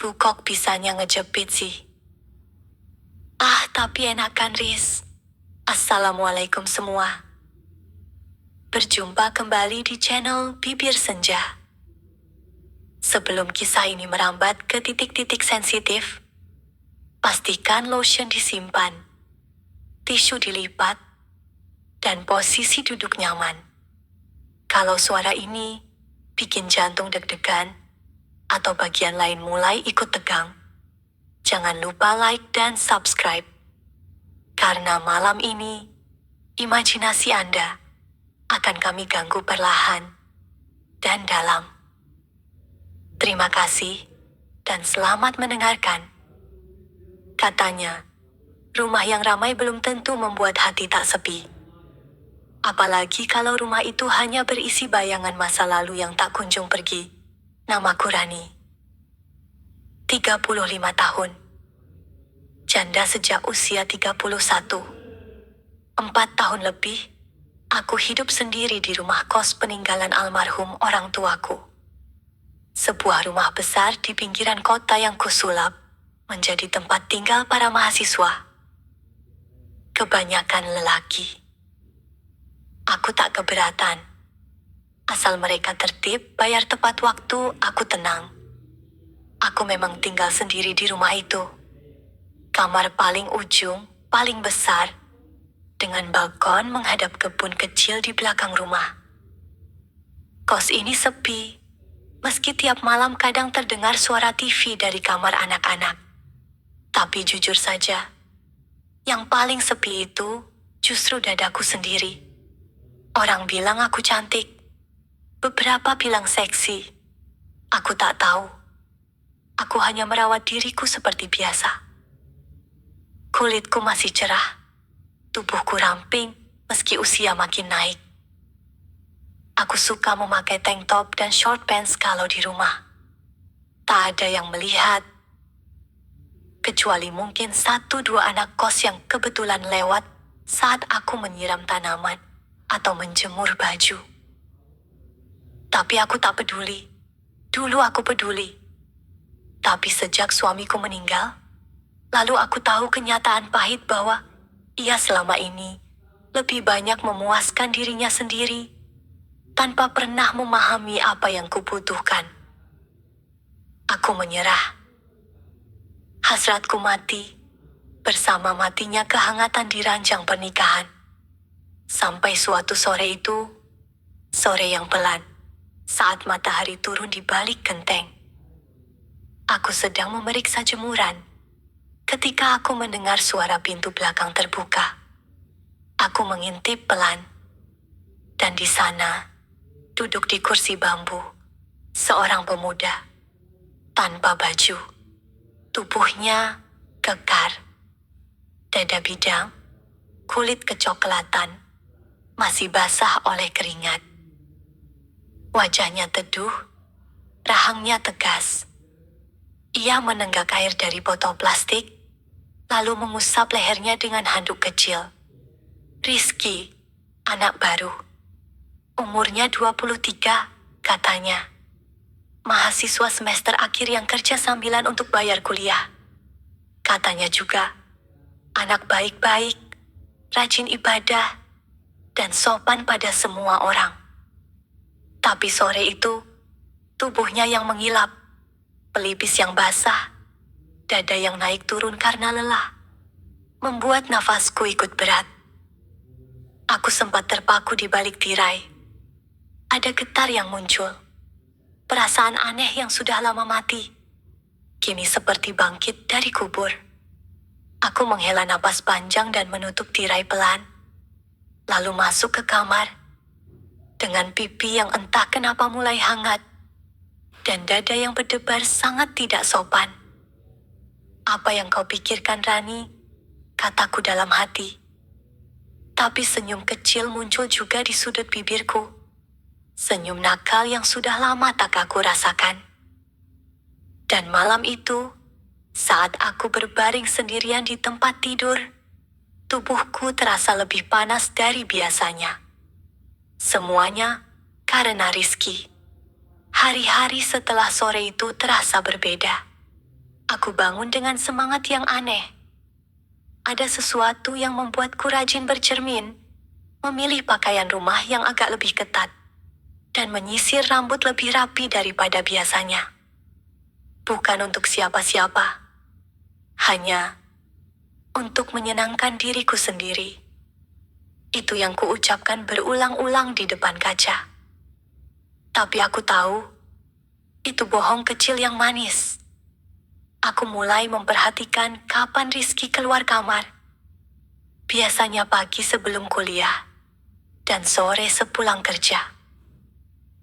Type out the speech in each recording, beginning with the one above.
ibu kok bisanya ngejepit sih? Tapi enakan Riz. Assalamualaikum semua. Berjumpa kembali di channel Bibir Senja. Sebelum kisah ini merambat ke titik-titik sensitif, pastikan lotion disimpan, tisu dilipat, dan posisi duduk nyaman. Kalau suara ini bikin jantung deg-degan, atau bagian lain mulai ikut tegang, jangan lupa like dan subscribe. Karena malam ini, imajinasi Anda akan kami ganggu perlahan dan dalam. Terima kasih dan selamat mendengarkan. Katanya, rumah yang ramai belum tentu membuat hati tak sepi. Apalagi kalau rumah itu hanya berisi bayangan masa lalu yang tak kunjung pergi. Namaku Rani. 35 tahun. Janda sejak usia 31. 4 tahun lebih, aku hidup sendiri di rumah kos peninggalan almarhum orang tuaku. Sebuah rumah besar di pinggiran kota yang kusulap menjadi tempat tinggal para mahasiswa. Kebanyakan lelaki. Aku tak keberatan. Asal mereka tertib, bayar tepat waktu, aku tenang. Aku memang tinggal sendiri di rumah itu. Kamar paling ujung, paling besar, dengan balkon menghadap kebun kecil di belakang rumah. Kos ini sepi, meski tiap malam kadang terdengar suara TV dari kamar anak-anak. Tapi jujur saja, yang paling sepi itu justru dadaku sendiri. Orang bilang aku cantik, beberapa bilang seksi. Aku tak tahu. Aku hanya merawat diriku seperti biasa. Kulitku masih cerah, tubuhku ramping meski usia makin naik. Aku suka memakai tank top dan short pants kalau di rumah. Tak ada yang melihat, kecuali mungkin 1-2 anak kos yang kebetulan lewat saat aku menyiram tanaman atau menjemur baju. Tapi aku tak peduli. Dulu aku peduli. Tapi sejak suamiku meninggal, lalu aku tahu kenyataan pahit bahwa ia selama ini lebih banyak memuaskan dirinya sendiri tanpa pernah memahami apa yang kubutuhkan. Aku menyerah. Hasratku mati bersama matinya kehangatan di ranjang pernikahan. Sampai suatu sore itu, sore yang pelan, saat matahari turun di balik genteng. Aku sedang memeriksa jemuran ketika aku mendengar suara pintu belakang terbuka. Aku mengintip pelan, dan di sana, duduk di kursi bambu, seorang pemuda, tanpa baju. Tubuhnya kekar, dada bidang, kulit kecoklatan, masih basah oleh keringat. Wajahnya teduh, rahangnya tegas. Ia menenggak air dari botol plastik, lalu mengusap lehernya dengan handuk kecil. Rizky, anak baru. Umurnya 23, katanya. Mahasiswa semester akhir yang kerja sambilan untuk bayar kuliah. Katanya juga, anak baik-baik, rajin ibadah, dan sopan pada semua orang. Tapi sore itu, tubuhnya yang mengilap, pelipis yang basah, dada yang naik turun karena lelah, membuat nafasku ikut berat. Aku sempat terpaku di balik tirai. Ada getar yang muncul. Perasaan aneh yang sudah lama mati, kini seperti bangkit dari kubur. Aku menghela napas panjang dan menutup tirai pelan, lalu masuk ke kamar, dengan pipi yang entah kenapa mulai hangat, dan dada yang berdebar sangat tidak sopan. Apa yang kau pikirkan, Rani? Kataku dalam hati. Tapi senyum kecil muncul juga di sudut bibirku. Senyum nakal yang sudah lama tak aku rasakan. Dan malam itu, saat aku berbaring sendirian di tempat tidur, tubuhku terasa lebih panas dari biasanya. Semuanya karena Rizky. Hari-hari setelah sore itu terasa berbeda. Aku bangun dengan semangat yang aneh. Ada sesuatu yang membuatku rajin bercermin, memilih pakaian rumah yang agak lebih ketat, dan menyisir rambut lebih rapi daripada biasanya. Bukan untuk siapa-siapa, hanya untuk menyenangkan diriku sendiri. Itu yang kuucapkan berulang-ulang di depan kaca. Tapi aku tahu, itu bohong kecil yang manis. Aku mulai memperhatikan kapan Rizky keluar kamar. Biasanya pagi sebelum kuliah, dan sore sepulang kerja.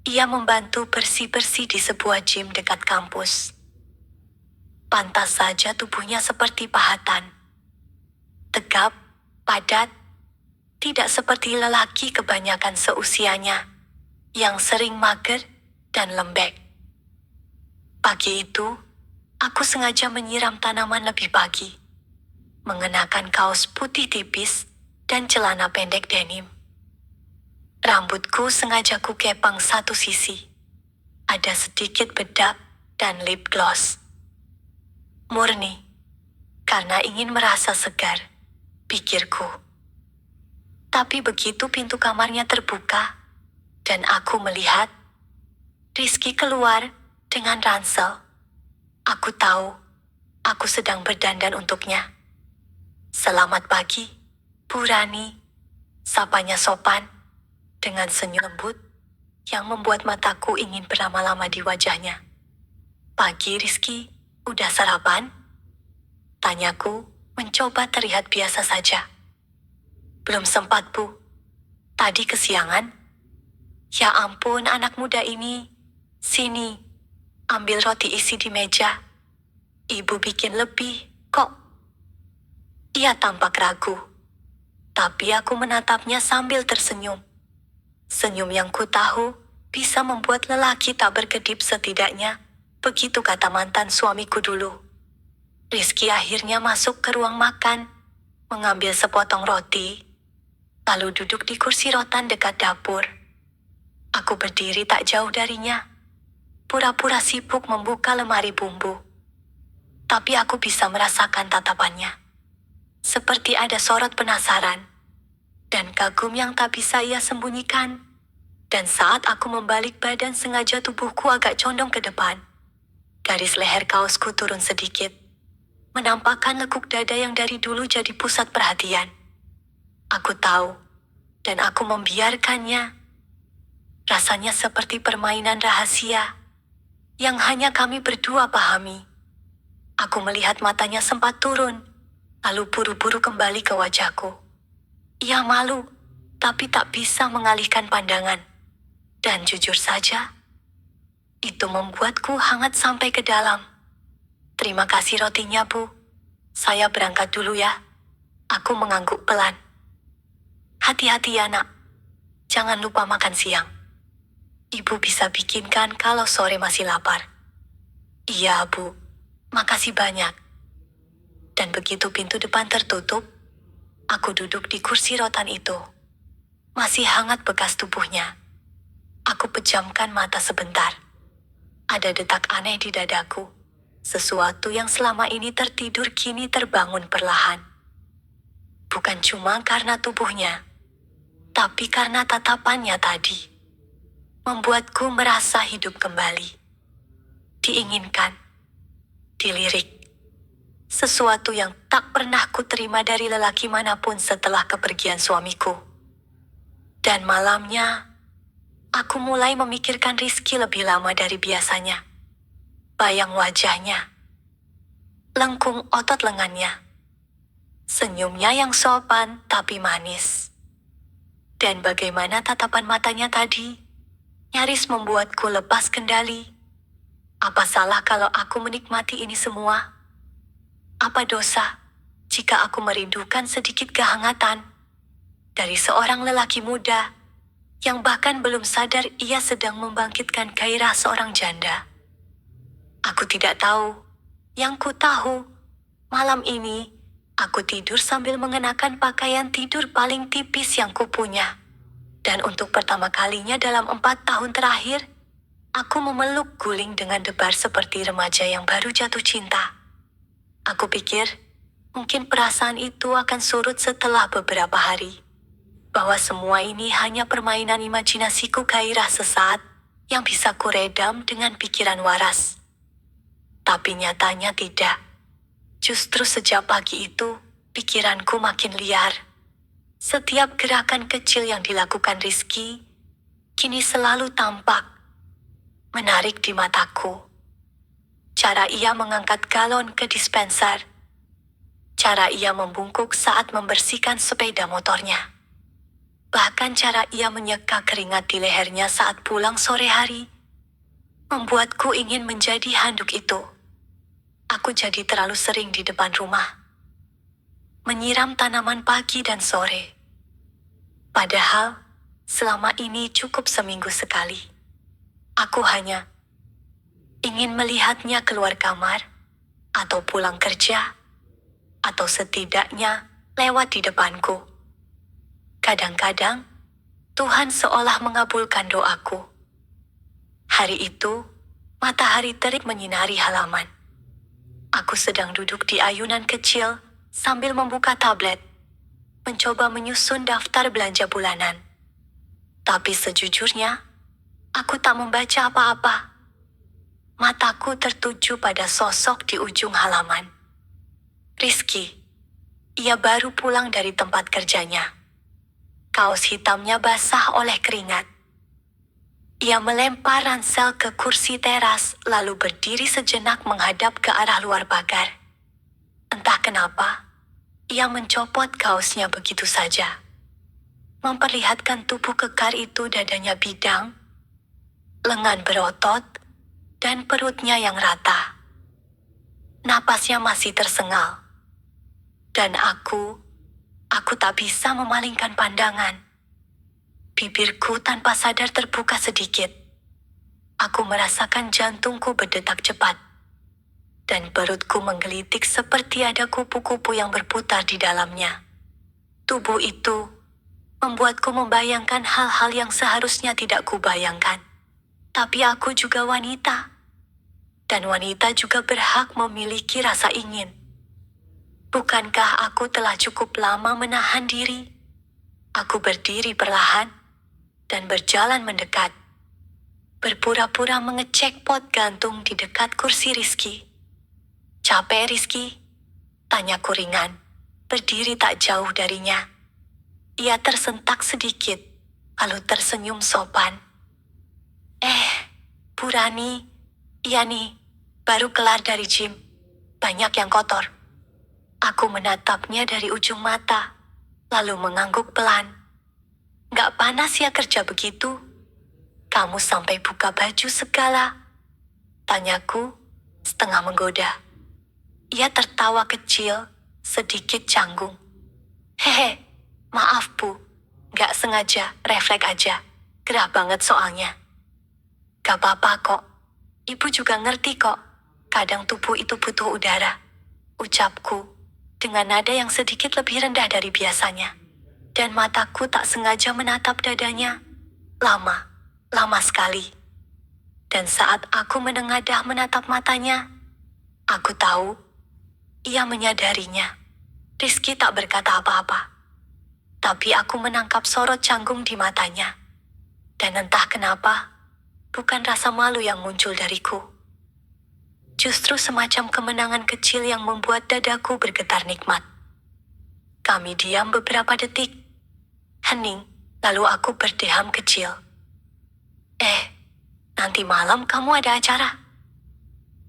Ia membantu bersih-bersih di sebuah gym dekat kampus. Pantas saja tubuhnya seperti pahatan. Tegap, padat, tidak seperti lelaki kebanyakan seusianya, yang sering mager dan lembek. Pagi itu, aku sengaja menyiram tanaman lebih pagi, mengenakan kaos putih tipis dan celana pendek denim. Rambutku sengaja kukepang satu sisi. Ada sedikit bedak dan lip gloss. Murni, karena ingin merasa segar, pikirku. Tapi begitu pintu kamarnya terbuka, dan aku melihat Rizky keluar dengan ransel. Aku tahu, aku sedang berdandan untuknya. Selamat pagi, Bu Rani. Sapanya sopan, dengan senyum lembut, yang membuat mataku ingin berlama-lama di wajahnya. Pagi Rizky, udah sarapan? Tanyaku, mencoba terlihat biasa saja. Belum sempat, Bu. Tadi kesiangan. Ya ampun, anak muda ini. Sini, ambil roti isi di meja. Ibu bikin lebih, kok. Ia tampak ragu. Tapi aku menatapnya sambil tersenyum. Senyum yang ku tahu bisa membuat lelaki tak berkedip setidaknya, begitu kata mantan suamiku dulu. Rizky akhirnya masuk ke ruang makan, mengambil sepotong roti, lalu duduk di kursi rotan dekat dapur. Aku berdiri tak jauh darinya, pura-pura sibuk membuka lemari bumbu. Tapi aku bisa merasakan tatapannya. Seperti ada sorot penasaran dan kagum yang tak bisa ia sembunyikan. Dan saat aku membalik badan sengaja tubuhku agak condong ke depan. Garis leher kaosku turun sedikit, menampakkan lekuk dada yang dari dulu jadi pusat perhatian. Aku tahu, dan aku membiarkannya. Rasanya seperti permainan rahasia, yang hanya kami berdua pahami. Aku melihat matanya sempat turun, lalu buru-buru kembali ke wajahku. Ia malu, tapi tak bisa mengalihkan pandangan. Dan jujur saja, itu membuatku hangat sampai ke dalam. Terima kasih rotinya, Bu. Saya berangkat dulu ya. Aku mengangguk pelan. Hati-hati ya, Nak. Jangan lupa makan siang. Ibu bisa bikinkan kalau sore masih lapar. Iya, Bu. Makasih banyak. Dan begitu pintu depan tertutup, aku duduk di kursi rotan itu. Masih hangat bekas tubuhnya. Aku pejamkan mata sebentar. Ada detak aneh di dadaku. Sesuatu yang selama ini tertidur kini terbangun perlahan. Bukan cuma karena tubuhnya, tapi karena tatapannya tadi. Membuatku merasa hidup kembali. Diinginkan. Dilirik. Sesuatu yang tak pernah kuterima dari lelaki manapun setelah kepergian suamiku. Dan malamnya, aku mulai memikirkan Rizky lebih lama dari biasanya. Bayang wajahnya. Lengkung otot lengannya. Senyumnya yang sopan tapi manis. Dan bagaimana tatapan matanya tadi, nyaris membuatku lepas kendali. Apa salah kalau aku menikmati ini semua? Apa dosa jika aku merindukan sedikit kehangatan dari seorang lelaki muda yang bahkan belum sadar ia sedang membangkitkan gairah seorang janda? Aku tidak tahu. Yang ku tahu, malam ini aku tidur sambil mengenakan pakaian tidur paling tipis yang kupunya. Dan untuk pertama kalinya dalam 4 tahun terakhir, aku memeluk guling dengan debar seperti remaja yang baru jatuh cinta. Aku pikir, mungkin perasaan itu akan surut setelah beberapa hari. Bahwa semua ini hanya permainan imajinasiku gairah sesaat yang bisa kuredam dengan pikiran waras. Tapi nyatanya tidak. Justru sejak pagi itu, pikiranku makin liar. Setiap gerakan kecil yang dilakukan Rizky, kini selalu tampak, menarik di mataku. Cara ia mengangkat galon ke dispenser. Cara ia membungkuk saat membersihkan sepeda motornya. Bahkan cara ia menyeka keringat di lehernya saat pulang sore hari, membuatku ingin menjadi handuk itu. Aku jadi terlalu sering di depan rumah, menyiram tanaman pagi dan sore. Padahal, selama ini cukup seminggu sekali. Aku hanya ingin melihatnya keluar kamar, atau pulang kerja, atau setidaknya lewat di depanku. Kadang-kadang, Tuhan seolah mengabulkan doaku. Hari itu, matahari terik menyinari halaman. Aku sedang duduk di ayunan kecil sambil membuka tablet, mencoba menyusun daftar belanja bulanan. Tapi sejujurnya, aku tak membaca apa-apa. Mataku tertuju pada sosok di ujung halaman. Rizky. Ia baru pulang dari tempat kerjanya. Kaos hitamnya basah oleh keringat. Ia melempar ransel ke kursi teras lalu berdiri sejenak menghadap ke arah luar pagar. Entah kenapa, ia mencopot kaosnya begitu saja. Memperlihatkan tubuh kekar itu dadanya bidang, lengan berotot, dan perutnya yang rata. Napasnya masih tersengal. Dan aku tak bisa memalingkan pandangan. Bibirku tanpa sadar terbuka sedikit. Aku merasakan jantungku berdetak cepat. Dan perutku menggelitik seperti ada kupu-kupu yang berputar di dalamnya. Tubuh itu membuatku membayangkan hal-hal yang seharusnya tidak kubayangkan. Tapi aku juga wanita. Dan wanita juga berhak memiliki rasa ingin. Bukankah aku telah cukup lama menahan diri? Aku berdiri perlahan dan berjalan mendekat. Berpura-pura mengecek pot gantung di dekat kursi Rizky. Capek Rizky? Tanyaku ringan, berdiri tak jauh darinya. Ia tersentak sedikit, lalu tersenyum sopan. Bu Rani, iya nih, baru kelar dari gym. Banyak yang kotor. Aku menatapnya dari ujung mata, lalu mengangguk pelan. Gak panas ya kerja begitu? Kamu sampai buka baju segala? Tanyaku, setengah menggoda. Ia tertawa kecil, sedikit canggung. Hehe, maaf Bu, gak sengaja, refleks aja. Gerah banget soalnya. Gak apa-apa kok, Ibu juga ngerti kok. Kadang tubuh itu butuh udara. Ucapku, dengan nada yang sedikit lebih rendah dari biasanya. Dan mataku tak sengaja menatap dadanya. Lama sekali. Dan saat aku menengadah menatap matanya, aku tahu, ia menyadarinya. Rizky tak berkata apa-apa. Tapi aku menangkap sorot canggung di matanya. Dan entah kenapa, bukan rasa malu yang muncul dariku. Justru semacam kemenangan kecil yang membuat dadaku bergetar nikmat. Kami diam beberapa detik. Hening, lalu aku berdeham kecil. Nanti malam kamu ada acara?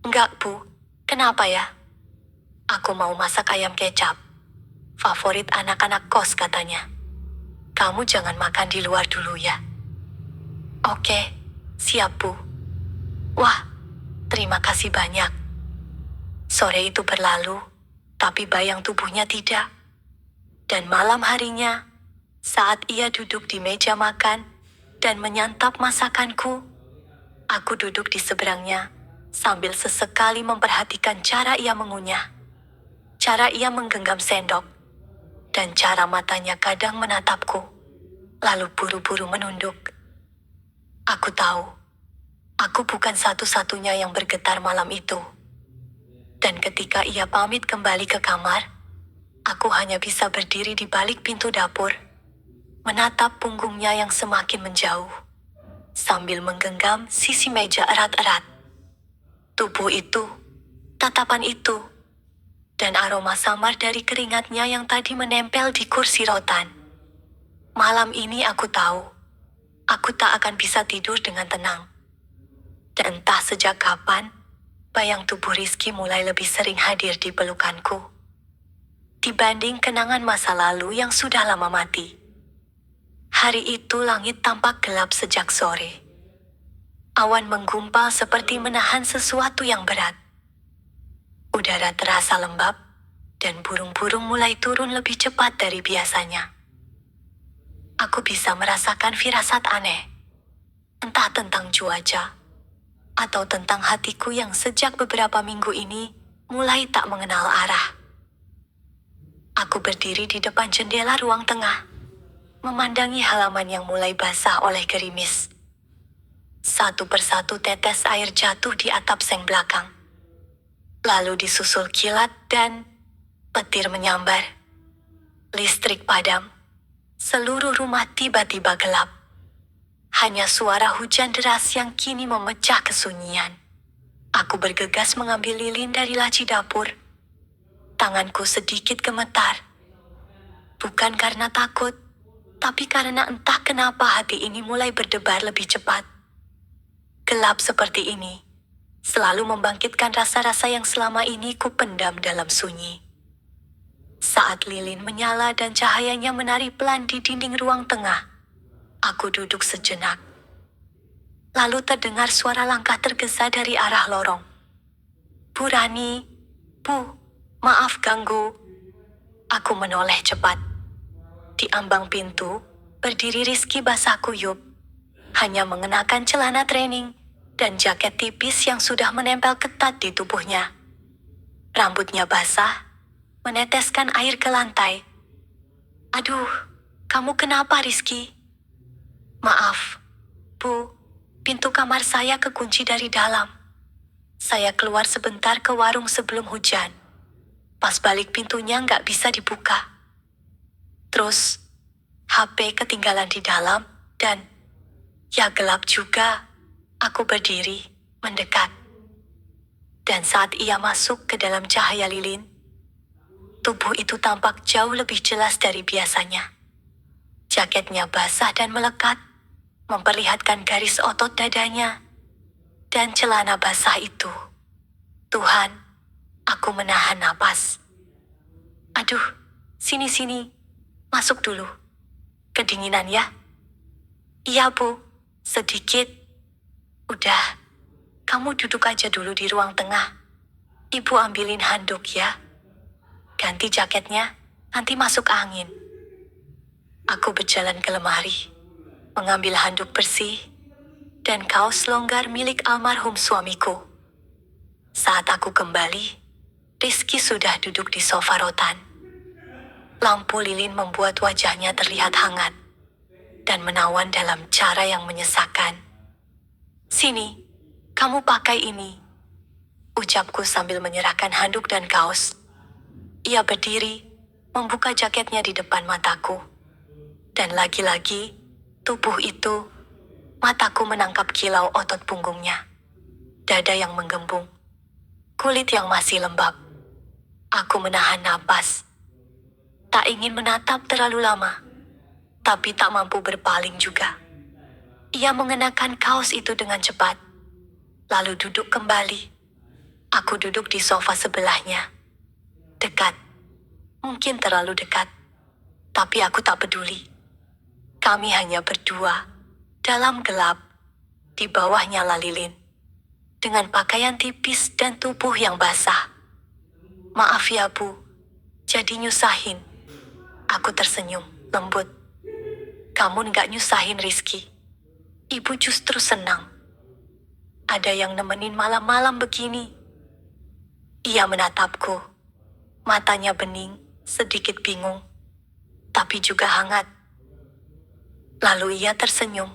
Enggak, Bu. Kenapa ya? Aku mau masak ayam kecap. Favorit anak-anak kos katanya. Kamu jangan makan di luar dulu ya. Oke, siap Bu. Wah, terima kasih banyak. Sore itu berlalu, tapi bayang tubuhnya tidak. Dan malam harinya, saat ia duduk di meja makan dan menyantap masakanku, aku duduk di seberangnya sambil sesekali memperhatikan cara ia mengunyah, cara ia menggenggam sendok, dan cara matanya kadang menatapku, lalu buru-buru menunduk. Aku tahu, aku bukan satu-satunya yang bergetar malam itu. Dan ketika ia pamit kembali ke kamar, aku hanya bisa berdiri di balik pintu dapur, menatap punggungnya yang semakin menjauh, sambil menggenggam sisi meja erat-erat. Tubuh itu, tatapan itu, dan aroma samar dari keringatnya yang tadi menempel di kursi rotan. Malam ini aku tahu, aku tak akan bisa tidur dengan tenang. Dan entah sejak kapan, bayang tubuh Rizky mulai lebih sering hadir di pelukanku, dibanding kenangan masa lalu yang sudah lama mati. Hari itu langit tampak gelap sejak sore. Awan menggumpal seperti menahan sesuatu yang berat. Udara terasa lembab, dan burung-burung mulai turun lebih cepat dari biasanya. Aku bisa merasakan firasat aneh, entah tentang cuaca, atau tentang hatiku yang sejak beberapa minggu ini mulai tak mengenal arah. Aku berdiri di depan jendela ruang tengah, memandangi halaman yang mulai basah oleh gerimis. Satu persatu tetes air jatuh di atap seng belakang. Lalu disusul kilat dan petir menyambar. Listrik padam. Seluruh rumah tiba-tiba gelap. Hanya suara hujan deras yang kini memecah kesunyian. Aku bergegas mengambil lilin dari laci dapur. Tanganku sedikit gemetar. Bukan karena takut, tapi karena entah kenapa hati ini mulai berdebar lebih cepat. Gelap seperti ini selalu membangkitkan rasa-rasa yang selama ini ku pendam dalam sunyi. Saat lilin menyala dan cahayanya menari pelan di dinding ruang tengah, aku duduk sejenak. Lalu terdengar suara langkah tergesa dari arah lorong. "Bu Rani, Bu, maaf ganggu." Aku menoleh cepat. Di ambang pintu, berdiri Rizky basah kuyup, hanya mengenakan celana training dan jaket tipis yang sudah menempel ketat di tubuhnya. Rambutnya basah, meneteskan air ke lantai. "Aduh, kamu kenapa Rizky?" "Maaf, Bu, pintu kamar saya kekunci dari dalam. Saya keluar sebentar ke warung sebelum hujan. Pas balik pintunya nggak bisa dibuka. Terus, HP ketinggalan di dalam, dan ya gelap juga." Aku berdiri, mendekat. Dan saat ia masuk ke dalam cahaya lilin, tubuh itu tampak jauh lebih jelas dari biasanya. Jaketnya basah dan melekat, memperlihatkan garis otot dadanya, dan celana basah itu. Tuhan, aku menahan napas. "Aduh, sini-sini, masuk dulu. Kedinginan ya?" "Iya Bu, sedikit." "Udah, kamu duduk aja dulu di ruang tengah. Ibu ambilin handuk ya. Ganti jaketnya, nanti masuk angin." Aku berjalan ke lemari, mengambil handuk bersih, dan kaos longgar milik almarhum suamiku. Saat aku kembali, Rizky sudah duduk di sofa rotan. Lampu lilin membuat wajahnya terlihat hangat, dan menawan dalam cara yang menyesakan. "Sini, kamu pakai ini," ucapku sambil menyerahkan handuk dan kaos. Ia berdiri, membuka jaketnya di depan mataku. Dan lagi-lagi, tubuh itu, mataku menangkap kilau otot punggungnya. Dada yang menggembung. Kulit yang masih lembab. Aku menahan napas. Tak ingin menatap terlalu lama, tapi tak mampu berpaling juga. Ia mengenakan kaos itu dengan cepat, lalu duduk kembali. Aku duduk di sofa sebelahnya. Dekat. Mungkin terlalu dekat. Tapi aku tak peduli. Kami hanya berdua, dalam gelap, di bawah nyala lilin, dengan pakaian tipis dan tubuh yang basah. "Maaf ya Bu, jadi nyusahin." Aku tersenyum, lembut. "Kamu nggak nyusahin Rizky. Ibu justru senang. Ada yang nemenin malam-malam begini." Ia menatapku. Matanya bening, sedikit bingung, tapi juga hangat. Lalu ia tersenyum.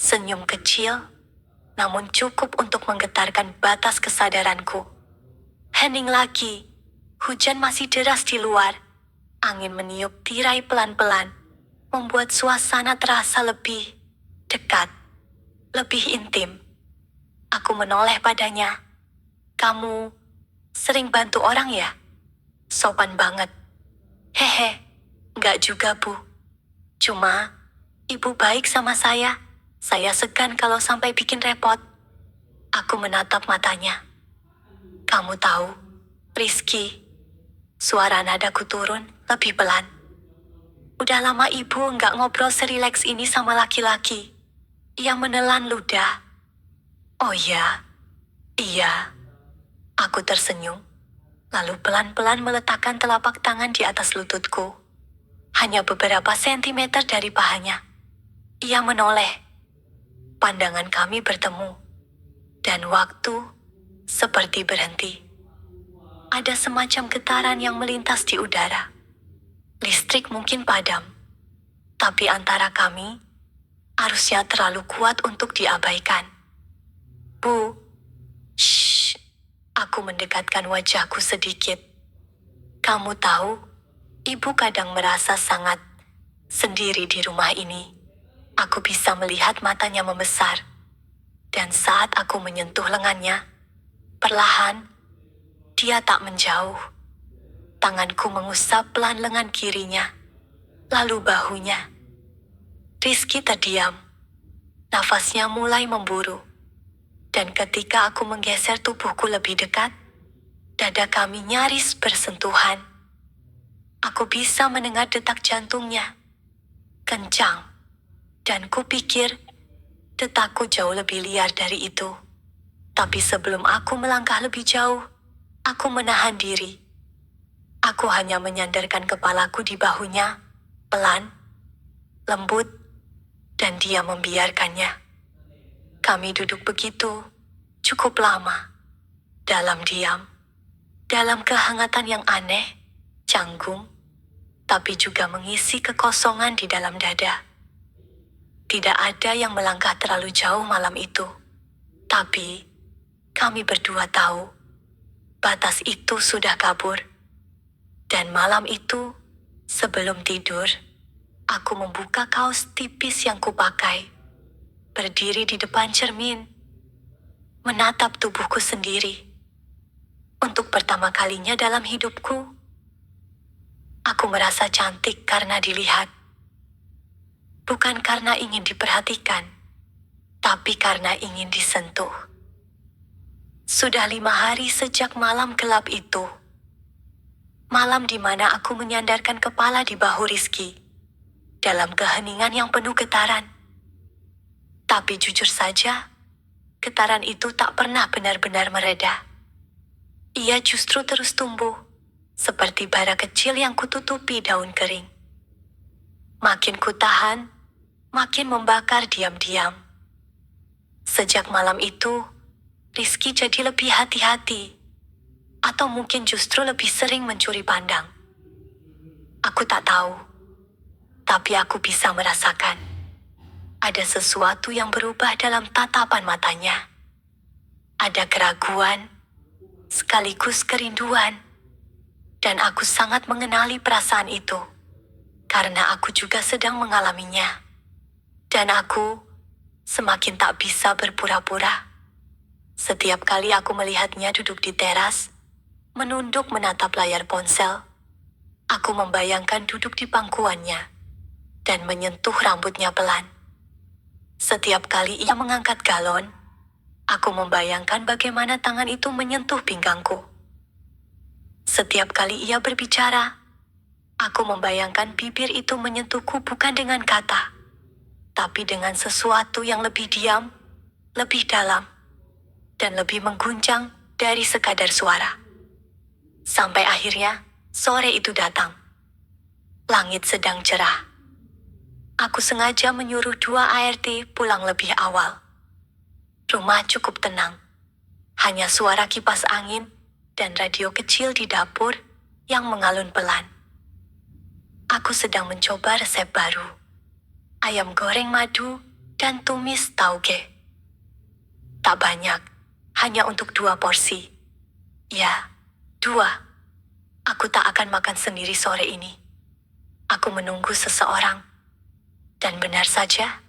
Senyum kecil, namun cukup untuk menggetarkan batas kesadaranku. Hening lagi. Hujan masih deras di luar. Angin meniup tirai pelan-pelan, membuat suasana terasa lebih dekat, lebih intim. Aku menoleh padanya. Kamu sering bantu orang ya? Sopan banget. Hehe, enggak juga Bu. Cuma, ibu baik sama saya. Saya segan kalau sampai bikin repot. Aku menatap matanya. Kamu tahu, Rizky, suara nadaku turun lebih pelan. Udah lama ibu enggak ngobrol serileks ini sama laki-laki. Ia menelan ludah. Oh ya, iya. Aku tersenyum, lalu pelan-pelan meletakkan telapak tangan di atas lututku. Hanya beberapa sentimeter dari pahanya. Ia menoleh. Pandangan kami bertemu. Dan waktu seperti berhenti. Ada semacam getaran yang melintas di udara. Listrik mungkin padam. Tapi antara kami, arusnya terlalu kuat untuk diabaikan. Bu, shh, aku mendekatkan wajahku sedikit. Kamu tahu, ibu kadang merasa sangat sendiri di rumah ini. Aku bisa melihat matanya membesar. Dan saat aku menyentuh lengannya, perlahan, dia tak menjauh. Tanganku mengusap pelan lengan kirinya, lalu bahunya. Rizky terdiam. Nafasnya mulai memburu. Dan ketika aku menggeser tubuhku lebih dekat, dada kami nyaris bersentuhan. Aku bisa mendengar detak jantungnya. Kencang. Dan kupikir, detakku jauh lebih liar dari itu. Tapi sebelum aku melangkah lebih jauh, aku menahan diri. Aku hanya menyandarkan kepalaku di bahunya, pelan, lembut, dan dia membiarkannya. Kami duduk begitu, cukup lama, dalam diam, dalam kehangatan yang aneh, canggung, tapi juga mengisi kekosongan di dalam dada. Tidak ada yang melangkah terlalu jauh malam itu. Tapi, kami berdua tahu, batas itu sudah kabur. Dan malam itu, sebelum tidur, aku membuka kaos tipis yang kupakai. Berdiri di depan cermin, menatap tubuhku sendiri. Untuk pertama kalinya dalam hidupku, aku merasa cantik karena dilihat. Bukan karena ingin diperhatikan, tapi karena ingin disentuh. Sudah 5 hari sejak malam gelap itu. Malam di mana aku menyandarkan kepala di bahu Rizky. Dalam keheningan yang penuh getaran. Tapi jujur saja, getaran itu tak pernah benar-benar mereda. Ia justru terus tumbuh, seperti bara kecil yang kututupi daun kering. Makin kutahan, makin membakar diam-diam. Sejak malam itu, Rizky jadi lebih hati-hati. Atau mungkin justru lebih sering mencuri pandang. Aku tak tahu. Tapi aku bisa merasakan. Ada sesuatu yang berubah dalam tatapan matanya. Ada keraguan, sekaligus kerinduan. Dan aku sangat mengenali perasaan itu. Karena aku juga sedang mengalaminya. Dan aku semakin tak bisa berpura-pura. Setiap kali aku melihatnya duduk di teras, menunduk menatap layar ponsel, aku membayangkan duduk di pangkuannya dan menyentuh rambutnya pelan. Setiap kali ia mengangkat galon, aku membayangkan bagaimana tangan itu menyentuh pinggangku. Setiap kali ia berbicara, aku membayangkan bibir itu menyentuhku bukan dengan kata, tapi dengan sesuatu yang lebih diam, lebih dalam, dan lebih mengguncang dari sekadar suara. Sampai akhirnya, sore itu datang. Langit sedang cerah. Aku sengaja menyuruh 2 ART pulang lebih awal. Rumah cukup tenang. Hanya suara kipas angin dan radio kecil di dapur yang mengalun pelan. Aku sedang mencoba resep baru. Ayam goreng madu dan tumis tauge. Tak banyak, hanya untuk 2 porsi. Ya, 2. Aku tak akan makan sendiri sore ini. Aku menunggu seseorang. Dan benar saja,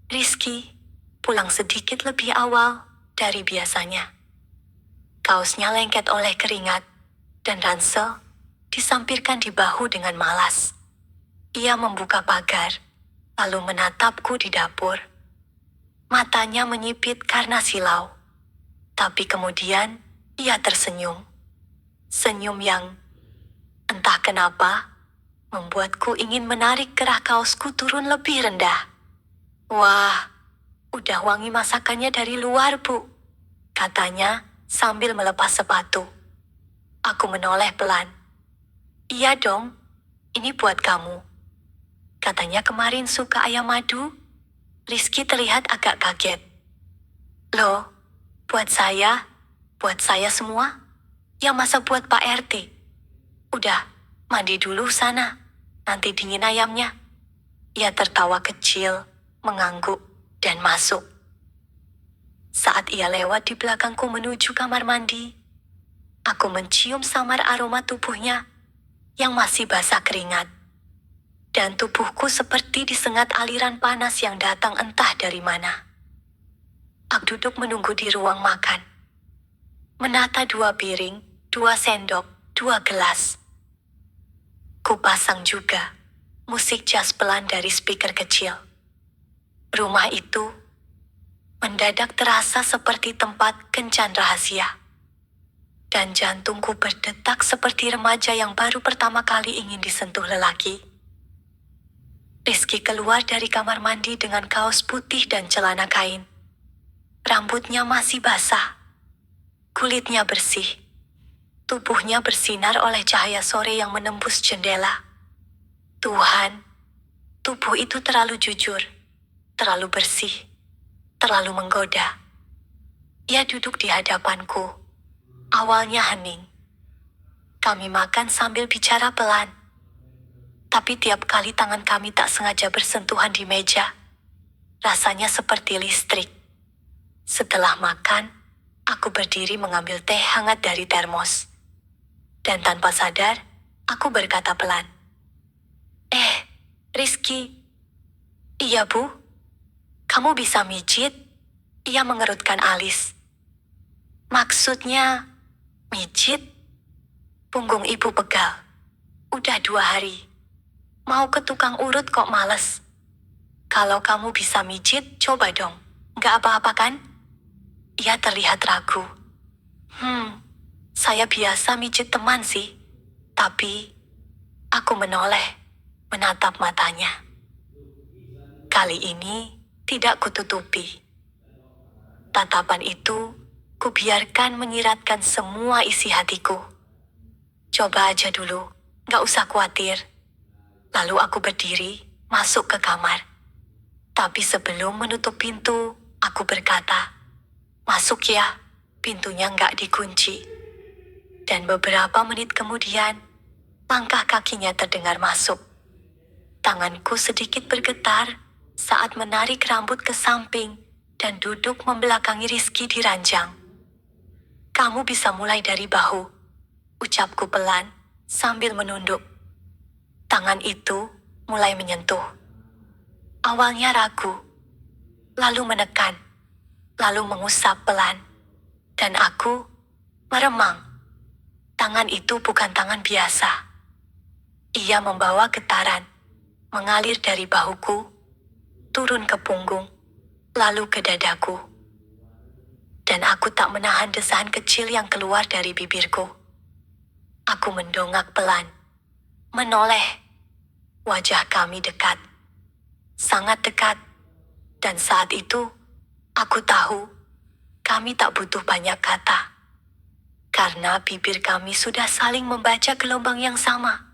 Rizky pulang sedikit lebih awal dari biasanya. Kaosnya lengket oleh keringat, dan ransel disampirkan di bahu dengan malas. Ia membuka pagar, lalu menatapku di dapur. Matanya menyipit karena silau. Tapi kemudian ia tersenyum. Senyum yang, entah kenapa, membuatku ingin menarik kerah kaosku turun lebih rendah. Wah, udah wangi masakannya dari luar, Bu, katanya sambil melepas sepatu. Aku menoleh pelan. Iya dong, ini buat kamu. Katanya kemarin suka ayam madu. Rizky terlihat agak kaget. Loh, buat saya semua? Ya masa buat Pak RT? Udah, mandi dulu sana. Nanti dingin ayamnya. Ia tertawa kecil, mengangguk, dan masuk. Saat ia lewat di belakangku menuju kamar mandi, aku mencium samar aroma tubuhnya yang masih basah keringat. Dan tubuhku seperti disengat aliran panas yang datang entah dari mana. Aku duduk menunggu di ruang makan. Menata 2 piring, 2 sendok, 2 gelas. Ku pasang juga musik jazz pelan dari speaker kecil. Rumah itu mendadak terasa seperti tempat kencan rahasia. Dan jantungku berdetak seperti remaja yang baru pertama kali ingin disentuh lelaki. Rizky keluar dari kamar mandi dengan kaos putih dan celana kain. Rambutnya masih basah. Kulitnya bersih. Tubuhnya bersinar oleh cahaya sore yang menembus jendela. Tuhan, tubuh itu terlalu jujur, terlalu bersih, terlalu menggoda. Ia duduk di hadapanku. Awalnya hening. Kami makan sambil bicara pelan. Tapi tiap kali tangan kami tak sengaja bersentuhan di meja, rasanya seperti listrik. Setelah makan, aku berdiri mengambil teh hangat dari termos. Dan tanpa sadar, aku berkata pelan. Rizky. Iya, Bu. Kamu bisa mijit? Ia mengerutkan alis. Maksudnya, mijit? Punggung ibu pegal. Udah 2 hari. Mau ke tukang urut kok males. Kalau kamu bisa mijit, coba dong. Nggak apa-apa kan? Ia terlihat ragu. Saya biasa mijit teman sih. Tapi, aku menoleh, menatap matanya. Kali ini, tidak kututupi. Tatapan itu, kubiarkan menyiratkan semua isi hatiku. Coba aja dulu, gak usah khawatir. Lalu aku berdiri, masuk ke kamar. Tapi sebelum menutup pintu, aku berkata, masuk ya, pintunya gak dikunci. Dan beberapa menit kemudian, langkah kakinya terdengar masuk. Tanganku sedikit bergetar saat menarik rambut ke samping dan duduk membelakangi Rizky di ranjang. Kamu bisa mulai dari bahu, ucapku pelan sambil menunduk. Tangan itu mulai menyentuh. Awalnya ragu, lalu menekan, lalu mengusap pelan. Dan aku meremang. Tangan itu bukan tangan biasa. Ia membawa getaran, mengalir dari bahuku, turun ke punggung, lalu ke dadaku. Dan aku tak menahan desahan kecil yang keluar dari bibirku. Aku mendongak pelan, menoleh. Wajah kami dekat, sangat dekat. Dan saat itu, aku tahu kami tak butuh banyak kata. Karena bibir kami sudah saling membaca gelombang yang sama.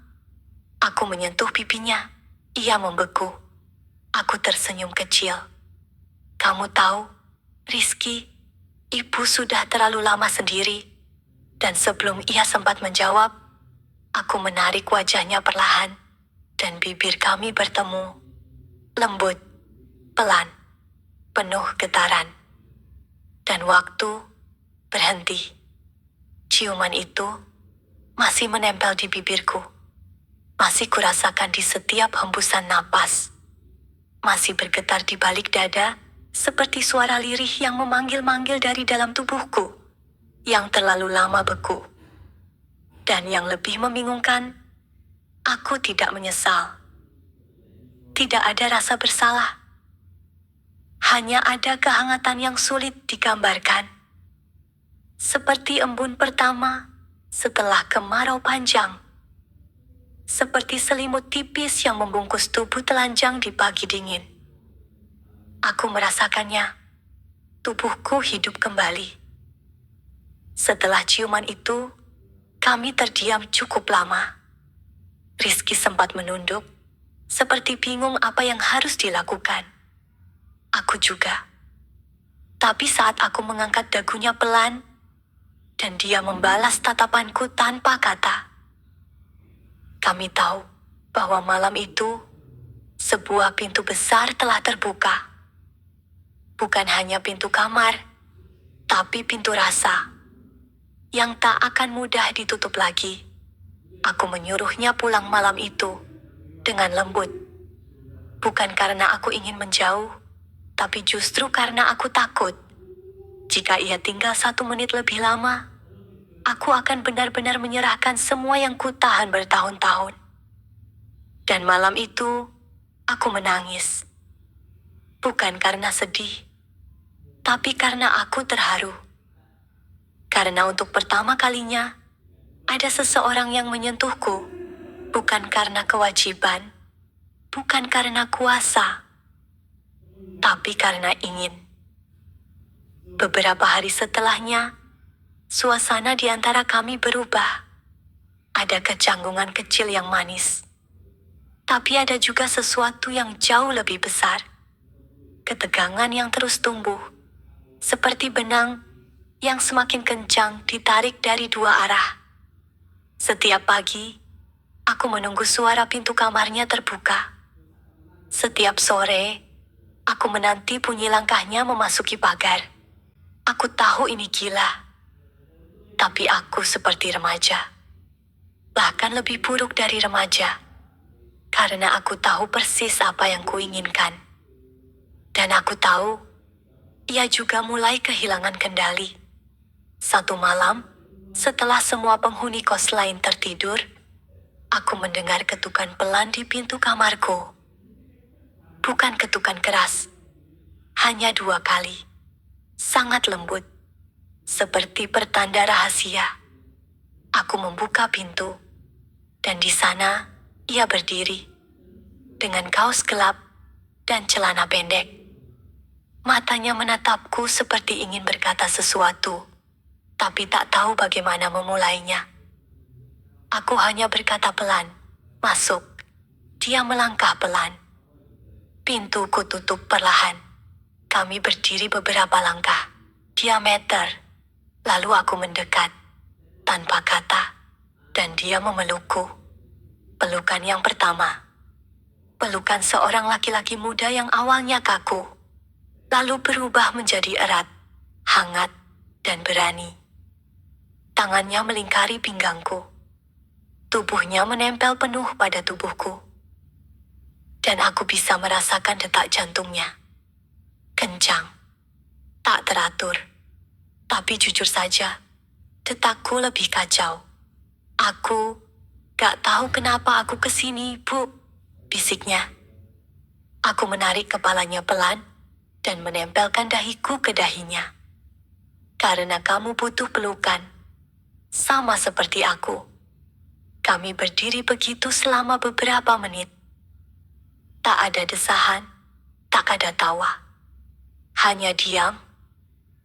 Aku menyentuh pipinya, ia membeku. Aku tersenyum kecil. Kamu tahu, Rizky, ibu sudah terlalu lama sendiri. Dan sebelum ia sempat menjawab, aku menarik wajahnya perlahan, dan bibir kami bertemu. Lembut, pelan, penuh getaran. Dan waktu berhenti. Ciuman itu masih menempel di bibirku. Masih kurasakan di setiap hembusan napas. Masih bergetar di balik dada, seperti suara lirih yang memanggil-manggil dari dalam tubuhku, yang terlalu lama beku. Dan yang lebih membingungkan, aku tidak menyesal. Tidak ada rasa bersalah. Hanya ada kehangatan yang sulit digambarkan. Seperti embun pertama setelah kemarau panjang. Seperti selimut tipis yang membungkus tubuh telanjang di pagi dingin. Aku merasakannya. Tubuhku hidup kembali. Setelah ciuman itu, kami terdiam cukup lama. Rizky sempat menunduk, seperti bingung apa yang harus dilakukan. Aku juga. Tapi saat aku mengangkat dagunya pelan, dan dia membalas tatapanku tanpa kata. Kami tahu bahwa malam itu, sebuah pintu besar telah terbuka. Bukan hanya pintu kamar, tapi pintu rasa, yang tak akan mudah ditutup lagi. Aku menyuruhnya pulang malam itu, dengan lembut. Bukan karena aku ingin menjauh, tapi justru karena aku takut. Jika ia tinggal 1 menit lebih lama, aku akan benar-benar menyerahkan semua yang kutahan bertahun-tahun. Dan malam itu, aku menangis. Bukan karena sedih, tapi karena aku terharu. Karena untuk pertama kalinya, ada seseorang yang menyentuhku, bukan karena kewajiban, bukan karena kuasa, tapi karena ingin. Beberapa hari setelahnya, suasana di antara kami berubah. Ada kecanggungan kecil yang manis. Tapi ada juga sesuatu yang jauh lebih besar. Ketegangan yang terus tumbuh. Seperti benang yang semakin kencang ditarik dari 2 arah. Setiap pagi, aku menunggu suara pintu kamarnya terbuka. Setiap sore, aku menanti bunyi langkahnya memasuki pagar. Aku tahu ini gila. Tapi aku seperti remaja. Bahkan lebih buruk dari remaja. Karena aku tahu persis apa yang kuinginkan. Dan aku tahu, ia juga mulai kehilangan kendali. Satu malam, setelah semua penghuni kos lain tertidur, aku mendengar ketukan pelan di pintu kamarku. Bukan ketukan keras. Hanya 2 kali. Sangat lembut. Seperti pertanda rahasia. Aku membuka pintu. Dan di sana, ia berdiri. Dengan kaos gelap dan celana pendek. Matanya menatapku seperti ingin berkata sesuatu. Tapi tak tahu bagaimana memulainya. Aku hanya berkata pelan, "Masuk." Dia melangkah pelan. Pintu kututup perlahan. Kami berdiri beberapa langkah. Diameter. Lalu aku mendekat. Tanpa kata. Dan dia memelukku. Pelukan yang pertama. Pelukan seorang laki-laki muda yang awalnya kaku. Lalu berubah menjadi erat, hangat, dan berani. Tangannya melingkari pinggangku. Tubuhnya menempel penuh pada tubuhku. Dan aku bisa merasakan detak jantungnya. Kencang. Tak teratur. Tapi jujur saja, detakku lebih kacau. Aku gak tahu kenapa aku kesini, Bu, bisiknya. Aku menarik kepalanya pelan dan menempelkan dahiku ke dahinya. Karena kamu butuh pelukan. Sama seperti aku. Kami berdiri begitu selama beberapa menit. Tak ada desahan, tak ada tawa. Hanya diam,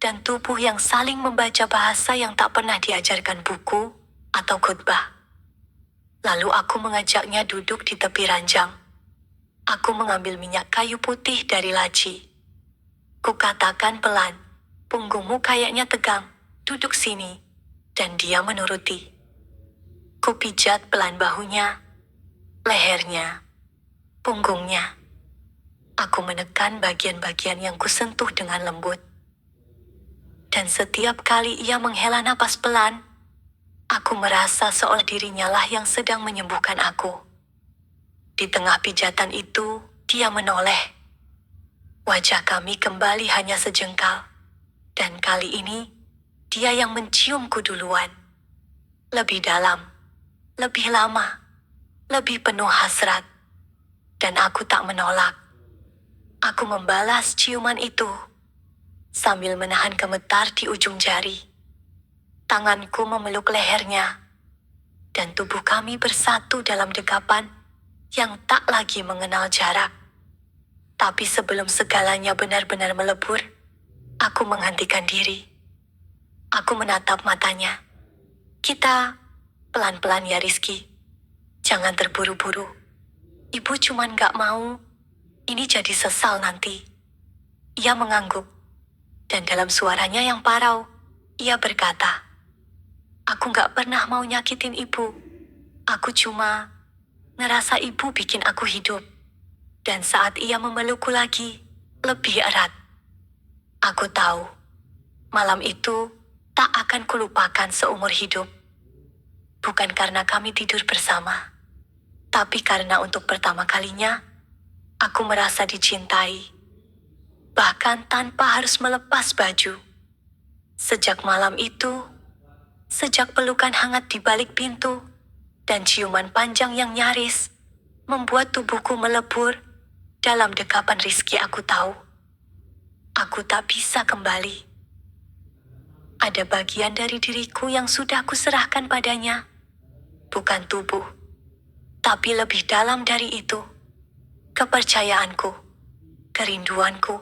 dan tubuh yang saling membaca bahasa yang tak pernah diajarkan buku atau khutbah. Lalu aku mengajaknya duduk di tepi ranjang. Aku mengambil minyak kayu putih dari laci. Kukatakan pelan, "Punggungmu kayaknya tegang, duduk sini." Dan dia menuruti. Kupijat pelan bahunya, lehernya, punggungnya. Aku menekan bagian-bagian yang kusentuh dengan lembut. Dan setiap kali ia menghela napas pelan, aku Aku merasa seolah dirinya lah yang sedang menyembuhkan aku. Di tengah pijatan itu, dia menoleh. Wajah kami kembali hanya sejengkal. Dan kali ini, dia yang menciumku duluan. Lebih dalam, lebih lama, lebih penuh hasrat. Dan aku tak menolak. Aku membalas ciuman itu, sambil menahan gemetar di ujung jari. Tanganku memeluk lehernya, dan tubuh kami bersatu dalam dekapan yang tak lagi mengenal jarak. Tapi sebelum segalanya benar-benar melebur, aku menghentikan diri. Aku menatap matanya. Kita pelan-pelan ya Rizky. Jangan terburu-buru. Ibu cuman gak mau ini jadi sesal nanti. Ia mengangguk. Dan dalam suaranya yang parau, ia berkata, aku gak pernah mau nyakitin ibu. Aku cuma ngerasa ibu bikin aku hidup. Dan saat ia memelukku lagi, lebih erat. Aku tahu, malam itu tak akan kulupakan seumur hidup. Bukan karena kami tidur bersama, tapi karena untuk pertama kalinya, aku merasa dicintai. Bahkan tanpa harus melepas baju. Sejak malam itu, sejak pelukan hangat di balik pintu, dan ciuman panjang yang nyaris, membuat tubuhku melebur dalam dekapan Rizky. Aku tahu, aku tak bisa kembali. Ada bagian dari diriku yang sudah kuserahkan padanya. Bukan tubuh, tapi lebih dalam dari itu. Kepercayaanku, kerinduanku,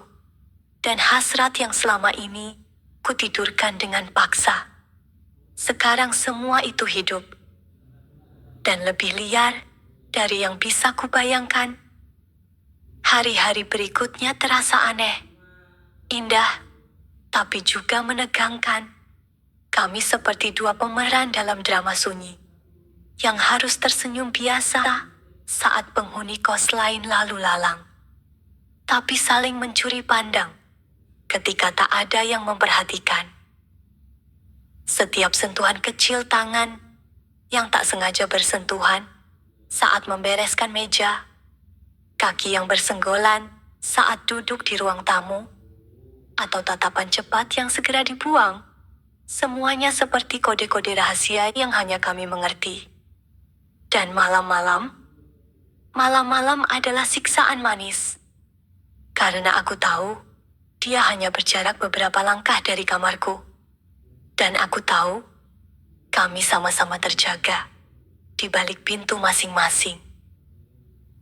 dan hasrat yang selama ini kutidurkan dengan paksa. Sekarang semua itu hidup. Dan lebih liar dari yang bisa kubayangkan. Hari-hari berikutnya terasa aneh, indah, tapi juga menegangkan. Kami seperti dua pemeran dalam drama sunyi, yang harus tersenyum biasa saat penghuni kos lain lalu lalang. Tapi saling mencuri pandang ketika tak ada yang memperhatikan. Setiap sentuhan kecil tangan yang tak sengaja bersentuhan saat membereskan meja, kaki yang bersenggolan saat duduk di ruang tamu, atau tatapan cepat yang segera dibuang, semuanya seperti kode-kode rahasia yang hanya kami mengerti. Dan malam-malam adalah siksaan manis. Karena aku tahu, dia hanya berjarak beberapa langkah dari kamarku. Dan aku tahu, kami sama-sama terjaga di balik pintu masing-masing.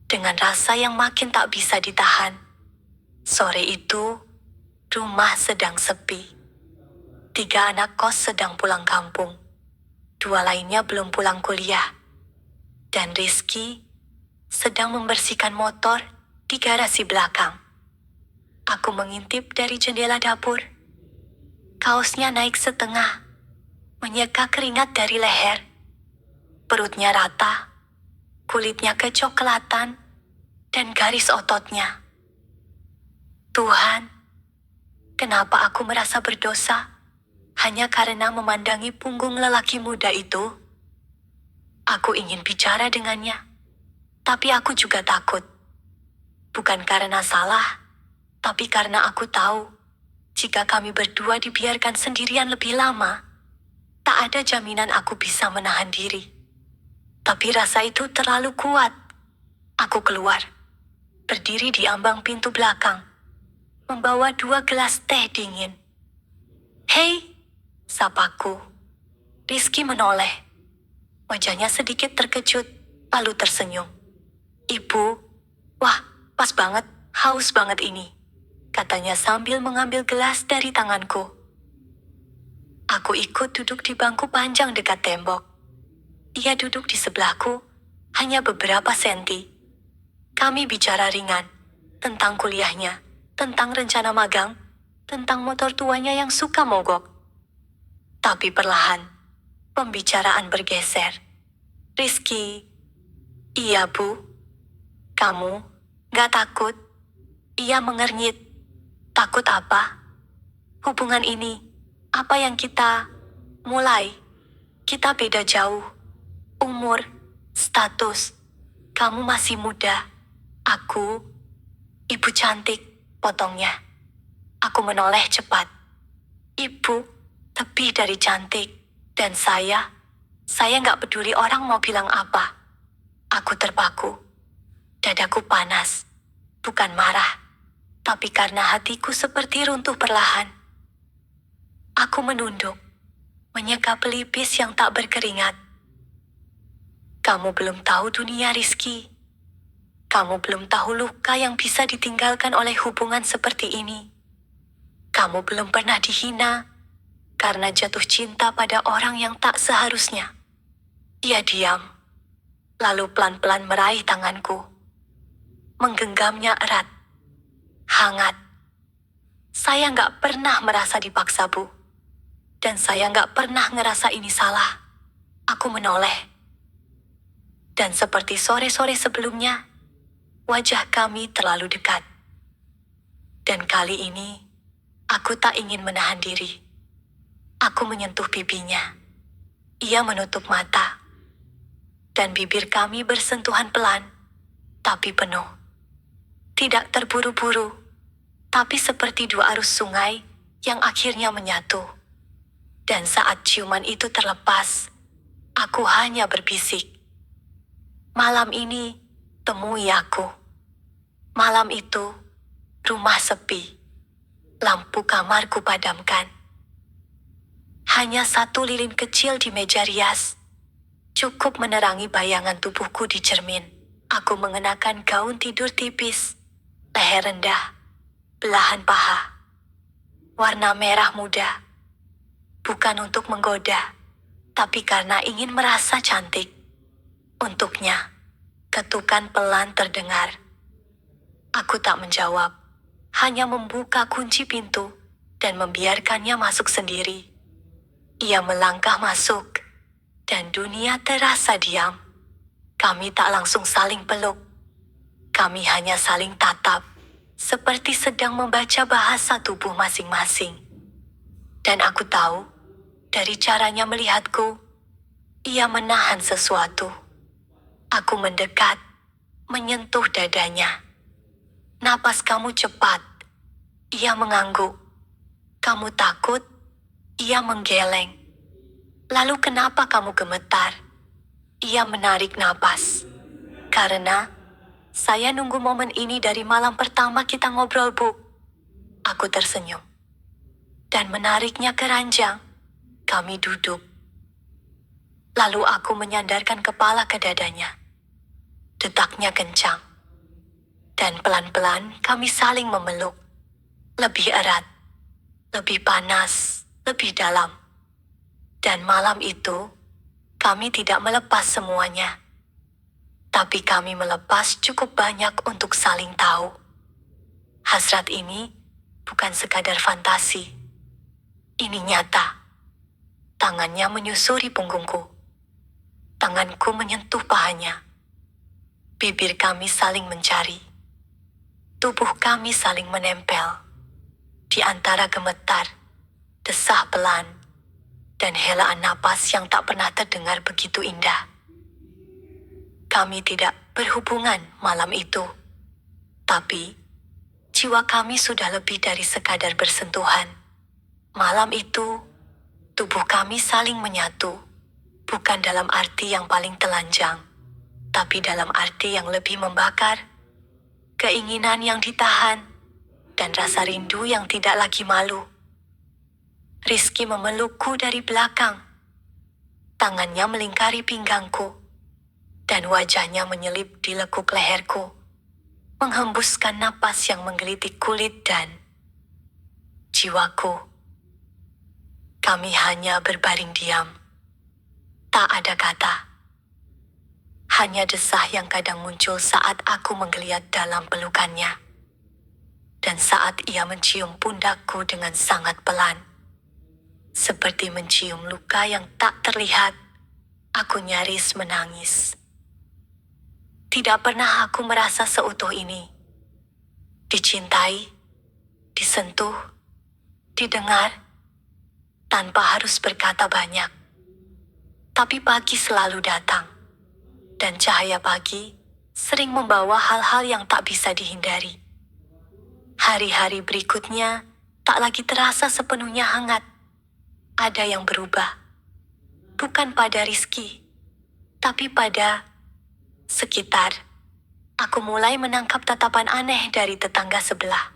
Dengan rasa yang makin tak bisa ditahan, sore itu, rumah sedang sepi. 3 anak kos sedang pulang kampung. 2 lainnya belum pulang kuliah. Dan Rizky sedang membersihkan motor di garasi belakang. Aku mengintip dari jendela dapur. Kaosnya naik setengah, menyeka keringat dari leher. Perutnya rata, kulitnya kecoklatan, dan garis ototnya. Tuhan, kenapa aku merasa berdosa hanya karena memandangi punggung lelaki muda itu? Aku ingin bicara dengannya, tapi aku juga takut. Bukan karena salah, tapi karena aku tahu, jika kami berdua dibiarkan sendirian lebih lama, tak ada jaminan aku bisa menahan diri. Tapi rasa itu terlalu kuat. Aku keluar, berdiri di ambang pintu belakang, membawa 2 gelas teh dingin. Hei, sapaku. Rizky menoleh. Wajahnya sedikit terkejut, lalu tersenyum. Ibu, wah, pas banget, haus banget ini, katanya sambil mengambil gelas dari tanganku. Aku ikut duduk di bangku panjang dekat tembok. Ia duduk di sebelahku, hanya beberapa senti. Kami bicara ringan, tentang kuliahnya, tentang rencana magang, tentang motor tuanya yang suka mogok. Tapi perlahan, pembicaraan bergeser. Rizky, iya bu, kamu gak takut? Ia mengernyit. Takut apa? Hubungan ini, apa yang kita mulai? Kita beda jauh. Umur, status. Kamu masih muda. Aku, ibu cantik, potongnya. Aku menoleh cepat. Ibu, lebih dari cantik. Dan saya nggak peduli orang mau bilang apa. Aku terpaku. Dadaku panas. Bukan marah, tapi karena hatiku seperti runtuh perlahan. Aku menunduk, menyeka pelipis yang tak berkeringat. Kamu belum tahu dunia, Rizky. Kamu belum tahu luka yang bisa ditinggalkan oleh hubungan seperti ini. Kamu belum pernah dihina karena jatuh cinta pada orang yang tak seharusnya. Dia diam, lalu pelan-pelan meraih tanganku. Menggenggamnya erat, hangat. Saya nggak pernah merasa dipaksa, Bu. Dan saya nggak pernah ngerasa ini salah. Aku menoleh. Dan seperti sore-sore sebelumnya, wajah kami terlalu dekat. Dan kali ini, aku tak ingin menahan diri. Aku menyentuh pipinya. Ia menutup mata. Dan bibir kami bersentuhan pelan, tapi penuh. Tidak terburu-buru, tapi seperti dua arus sungai yang akhirnya menyatu. Dan saat ciuman itu terlepas, aku hanya berbisik. Malam ini, temui aku. Malam itu, rumah sepi. Lampu kamarku padamkan. Hanya satu lilin kecil di meja rias. Cukup menerangi bayangan tubuhku di cermin. Aku mengenakan gaun tidur tipis. Leher rendah. Belahan paha. Warna merah muda. Bukan untuk menggoda, tapi karena ingin merasa cantik. Untuknya, ketukan pelan terdengar. Aku tak menjawab, hanya membuka kunci pintu dan membiarkannya masuk sendiri. Ia melangkah masuk, dan dunia terasa diam. Kami tak langsung saling peluk. Kami hanya saling tatap, seperti sedang membaca bahasa tubuh masing-masing. Dan aku tahu, dari caranya melihatku, ia menahan sesuatu. Aku mendekat, menyentuh dadanya. Napas kamu cepat. Ia mengangguk. Kamu takut? Ia menggeleng. Lalu kenapa kamu gemetar? Ia menarik napas. Karena saya nunggu momen ini dari malam pertama kita ngobrol, Bu. Aku tersenyum. Dan menariknya ke ranjang. Kami duduk. Lalu aku menyandarkan kepala ke dadanya. Detaknya kencang. Dan pelan-pelan kami saling memeluk. Lebih erat, lebih panas, lebih dalam. Dan malam itu, kami tidak melepas semuanya. Tapi kami melepas cukup banyak untuk saling tahu. Hasrat ini bukan sekadar fantasi. Ini nyata. Tangannya menyusuri punggungku. Tanganku menyentuh pahanya. Bibir kami saling mencari. Tubuh kami saling menempel. Di antara gemetar, desah pelan, dan helaan napas yang tak pernah terdengar begitu indah. Kami tidak berhubungan malam itu. Tapi, jiwa kami sudah lebih dari sekadar bersentuhan. Malam itu, tubuh kami saling menyatu. Bukan dalam arti yang paling telanjang, tapi dalam arti yang lebih membakar. Keinginan yang ditahan, dan rasa rindu yang tidak lagi malu. Rizky memelukku dari belakang. Tangannya melingkari pinggangku, dan wajahnya menyelip di lekuk leherku, menghembuskan napas yang menggelitik kulit dan jiwaku. Kami hanya berbaring diam. Tak ada kata. Hanya desah yang kadang muncul saat aku menggeliat dalam pelukannya. Dan saat ia mencium pundakku dengan sangat pelan. Seperti mencium luka yang tak terlihat, aku nyaris menangis. Tidak pernah aku merasa seutuh ini. Dicintai, disentuh, didengar, tanpa harus berkata banyak. Tapi pagi selalu datang, dan cahaya pagi sering membawa hal-hal yang tak bisa dihindari. Hari-hari berikutnya tak lagi terasa sepenuhnya hangat. Ada yang berubah, bukan pada Rizky, tapi pada sekitar. Aku mulai menangkap tatapan aneh dari tetangga sebelah.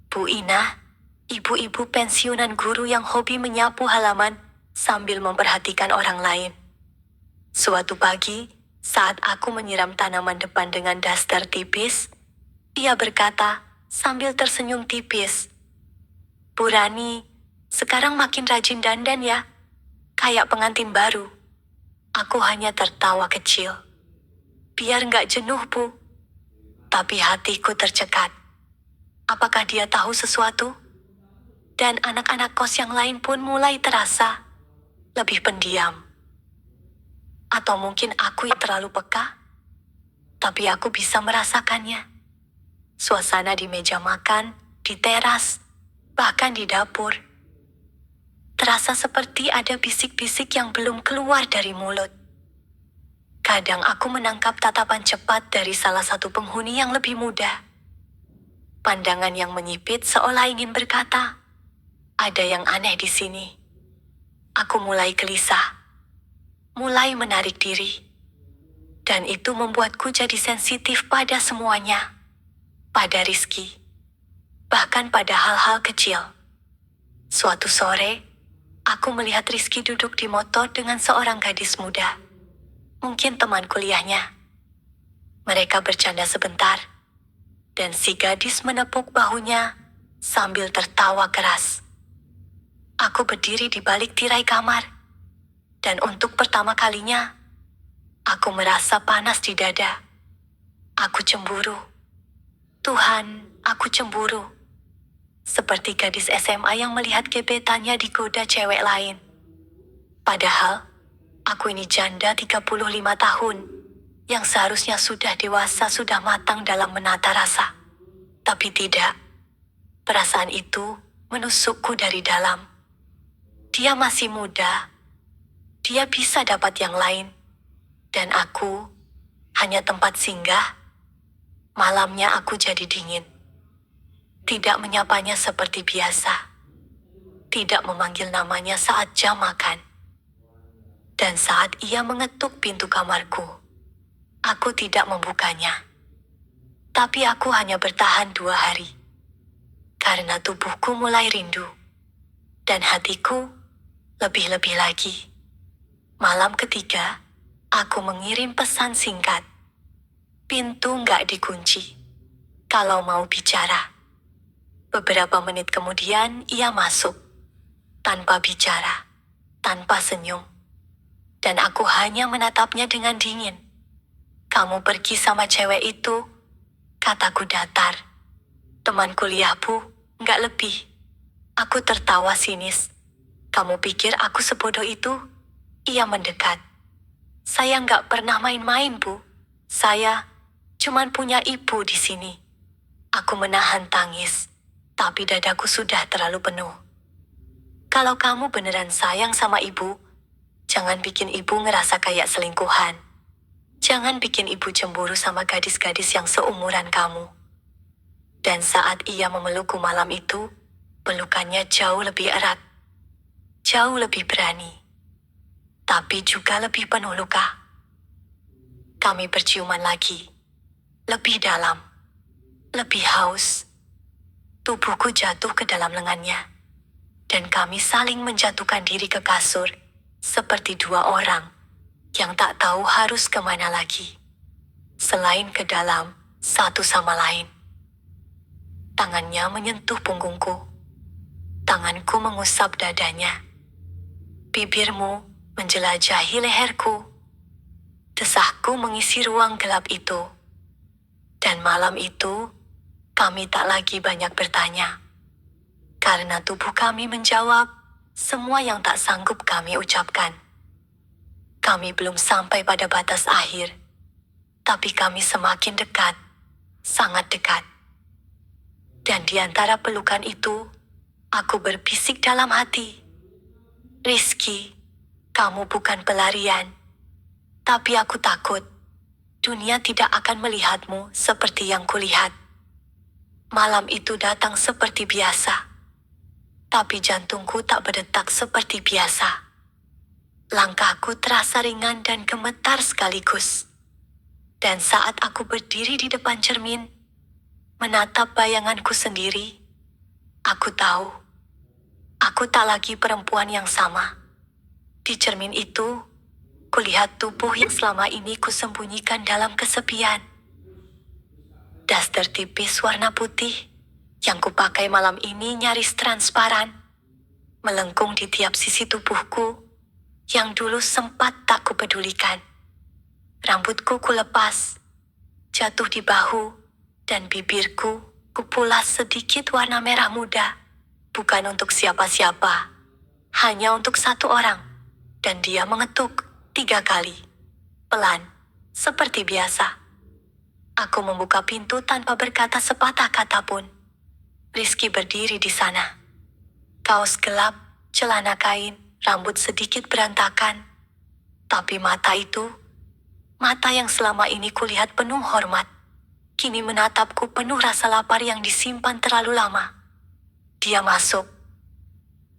Bu Ina, ibu-ibu pensiunan guru yang hobi menyapu halaman sambil memperhatikan orang lain. Suatu pagi, saat aku menyiram tanaman depan dengan daster tipis, ia berkata sambil tersenyum tipis, "Bu Rani, sekarang makin rajin dandan ya, kayak pengantin baru." Aku hanya tertawa kecil. Biar nggak jenuh, Bu. Tapi hatiku tercekat. Apakah dia tahu sesuatu? Dan anak-anak kos yang lain pun mulai terasa lebih pendiam. Atau mungkin aku yang terlalu peka? Tapi aku bisa merasakannya. Suasana di meja makan, di teras, bahkan di dapur. Terasa seperti ada bisik-bisik yang belum keluar dari mulut. Kadang aku menangkap tatapan cepat dari salah satu penghuni yang lebih muda. Pandangan yang menyipit seolah ingin berkata, "Ada yang aneh di sini." Aku mulai gelisah, mulai menarik diri. Dan itu membuatku jadi sensitif pada semuanya. Pada Rizky. Bahkan pada hal-hal kecil. Suatu sore, aku melihat Rizky duduk di motor dengan seorang gadis muda. Mungkin teman kuliahnya. Mereka bercanda sebentar. Dan si gadis menepuk bahunya sambil tertawa keras. Aku berdiri di balik tirai kamar. Dan untuk pertama kalinya, aku merasa panas di dada. Aku cemburu. Tuhan, aku cemburu. Seperti gadis SMA yang melihat gebetannya digoda cewek lain. Padahal, aku ini janda 35 tahun, yang seharusnya sudah dewasa, sudah matang dalam menata rasa. Tapi tidak. Perasaan itu menusukku dari dalam. Dia masih muda. Dia bisa dapat yang lain. Dan aku hanya tempat singgah. Malamnya aku jadi dingin. Tidak menyapanya seperti biasa. Tidak memanggil namanya saat jam makan. Dan saat ia mengetuk pintu kamarku, aku tidak membukanya. Tapi aku hanya bertahan 2 hari. Karena tubuhku mulai rindu. Dan hatiku lebih-lebih lagi. Malam ketiga, aku mengirim pesan singkat. Pintu nggak dikunci. Kalau mau bicara. Beberapa menit kemudian ia masuk. Tanpa bicara. Tanpa senyum. Dan aku hanya menatapnya dengan dingin. "Kamu pergi sama cewek itu," kataku datar. "Teman kuliah, Bu, nggak lebih." Aku tertawa sinis. "Kamu pikir aku sebodoh itu?" Ia mendekat. "Saya nggak pernah main-main, Bu. Saya cuman punya ibu di sini." Aku menahan tangis, tapi dadaku sudah terlalu penuh. "Kalau kamu beneran sayang sama ibu, jangan bikin ibu ngerasa kayak selingkuhan. Jangan bikin ibu cemburu sama gadis-gadis yang seumuran kamu." Dan saat ia memelukku malam itu, pelukannya jauh lebih erat. Jauh lebih berani. Tapi juga lebih penuh luka. Kami berciuman lagi. Lebih dalam. Lebih haus. Tubuhku jatuh ke dalam lengannya. Dan kami saling menjatuhkan diri ke kasur. Seperti 2 orang yang tak tahu harus kemana lagi. Selain ke dalam, satu sama lain. Tangannya menyentuh punggungku. Tanganku mengusap dadanya. Bibirmu menjelajahi leherku. Desahku mengisi ruang gelap itu. Dan malam itu, kami tak lagi banyak bertanya. Karena tubuh kami menjawab semua yang tak sanggup kami ucapkan. Kami belum sampai pada batas akhir. Tapi kami semakin dekat. Sangat dekat. Dan di antara pelukan itu, aku berbisik dalam hati. "Rizky, Kamu bukan pelarian, tapi aku takut dunia tidak akan melihatmu seperti yang kulihat. Malam itu datang seperti biasa, tapi jantungku tak berdetak seperti biasa. Langkahku terasa ringan dan gemetar sekaligus. Dan saat aku berdiri di depan cermin, menatap bayanganku sendiri, aku tahu, aku tak lagi perempuan yang sama. Di cermin itu, kulihat tubuh yang selama ini kusembunyikan dalam kesepian. Daster tipis warna putih yang kupakai malam ini nyaris transparan, melengkung di tiap sisi tubuhku yang dulu sempat tak kupedulikan. Rambutku kulepas, jatuh di bahu, dan bibirku kupulas sedikit warna merah muda. Bukan untuk siapa-siapa, hanya untuk satu orang. Dan dia mengetuk 3 kali. Pelan, seperti biasa. Aku membuka pintu tanpa berkata sepatah kata pun. Rizky berdiri di sana. Kaos gelap, celana kain, rambut sedikit berantakan. Tapi mata itu, mata yang selama ini kulihat penuh hormat, kini menatapku penuh rasa lapar yang disimpan terlalu lama. Dia masuk.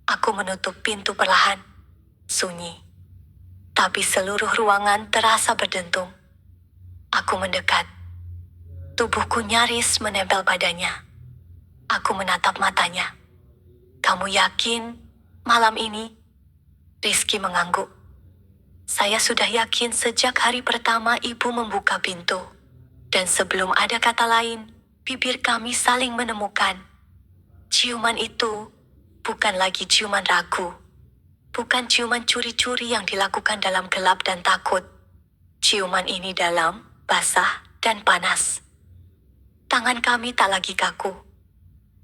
Aku menutup pintu perlahan. Sunyi. Tapi seluruh ruangan terasa berdentung. Aku mendekat. Tubuhku nyaris menempel padanya. Aku menatap matanya. Kamu yakin malam ini? Rizky mengangguk. Saya sudah yakin sejak hari pertama ibu membuka pintu. Dan sebelum ada kata lain, bibir kami saling menemukan. Ciuman itu bukan lagi ciuman ragu. Bukan ciuman curi-curi yang dilakukan dalam gelap dan takut. Ciuman ini dalam, basah, dan panas. Tangan kami tak lagi kaku.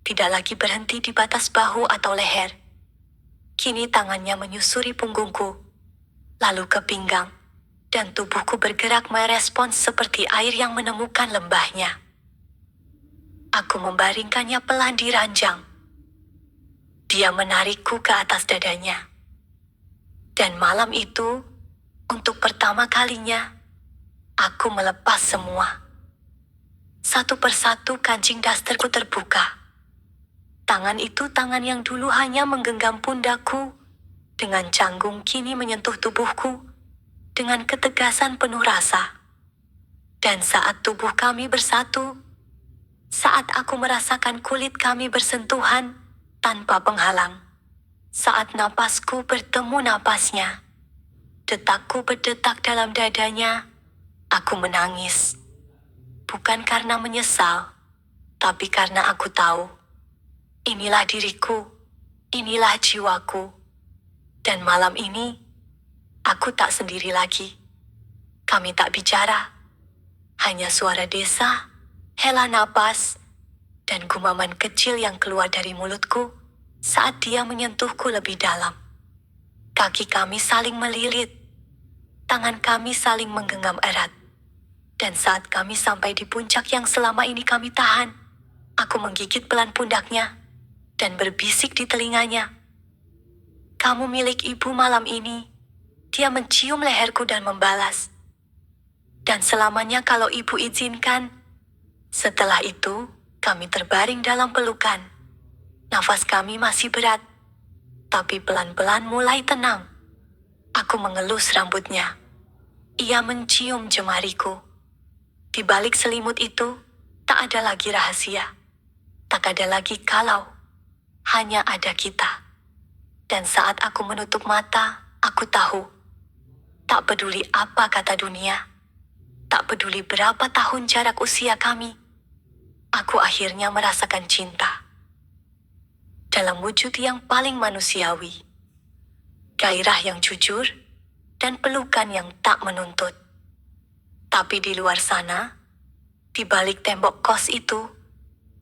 Tidak lagi berhenti di batas bahu atau leher. Kini tangannya menyusuri punggungku, lalu ke pinggang, dan tubuhku bergerak merespons seperti air yang menemukan lembahnya. Aku membaringkannya pelan di ranjang. Dia menarikku ke atas dadanya. Dan malam itu, untuk pertama kalinya, aku melepas semua. Satu persatu kancing dasterku terbuka. Tangan itu tangan yang dulu hanya menggenggam pundakku, dengan canggung kini menyentuh tubuhku, dengan ketegasan penuh rasa. Dan saat tubuh kami bersatu, saat aku merasakan kulit kami bersentuhan tanpa penghalang, saat napasku bertemu napasnya, detakku berdetak dalam dadanya, aku menangis. Bukan karena menyesal, tapi karena aku tahu, inilah diriku, inilah jiwaku. Dan malam ini, aku tak sendiri lagi. Kami tak bicara, hanya suara desa, hela napas, dan gumaman kecil yang keluar dari mulutku saat dia menyentuhku lebih dalam. Kaki kami saling melilit, tangan kami saling menggenggam erat. Dan saat kami sampai di puncak yang selama ini kami tahan, aku menggigit pelan pundaknya dan berbisik di telinganya. Kamu milik ibu malam ini. Dia mencium leherku dan membalas. Dan selamanya kalau ibu izinkan. Setelah itu, kami terbaring dalam pelukan. Nafas kami masih berat, tapi pelan-pelan mulai tenang. Aku mengelus rambutnya. Ia mencium jemariku. Di balik selimut itu, tak ada lagi rahasia. Tak ada lagi kalau. Hanya ada kita. Dan saat aku menutup mata, aku tahu. Tak peduli apa kata dunia. Tak peduli berapa tahun jarak usia kami. Aku akhirnya merasakan cinta. Dalam wujud yang paling manusiawi. Gairah yang jujur, dan pelukan yang tak menuntut. Tapi di luar sana, di balik tembok kos itu,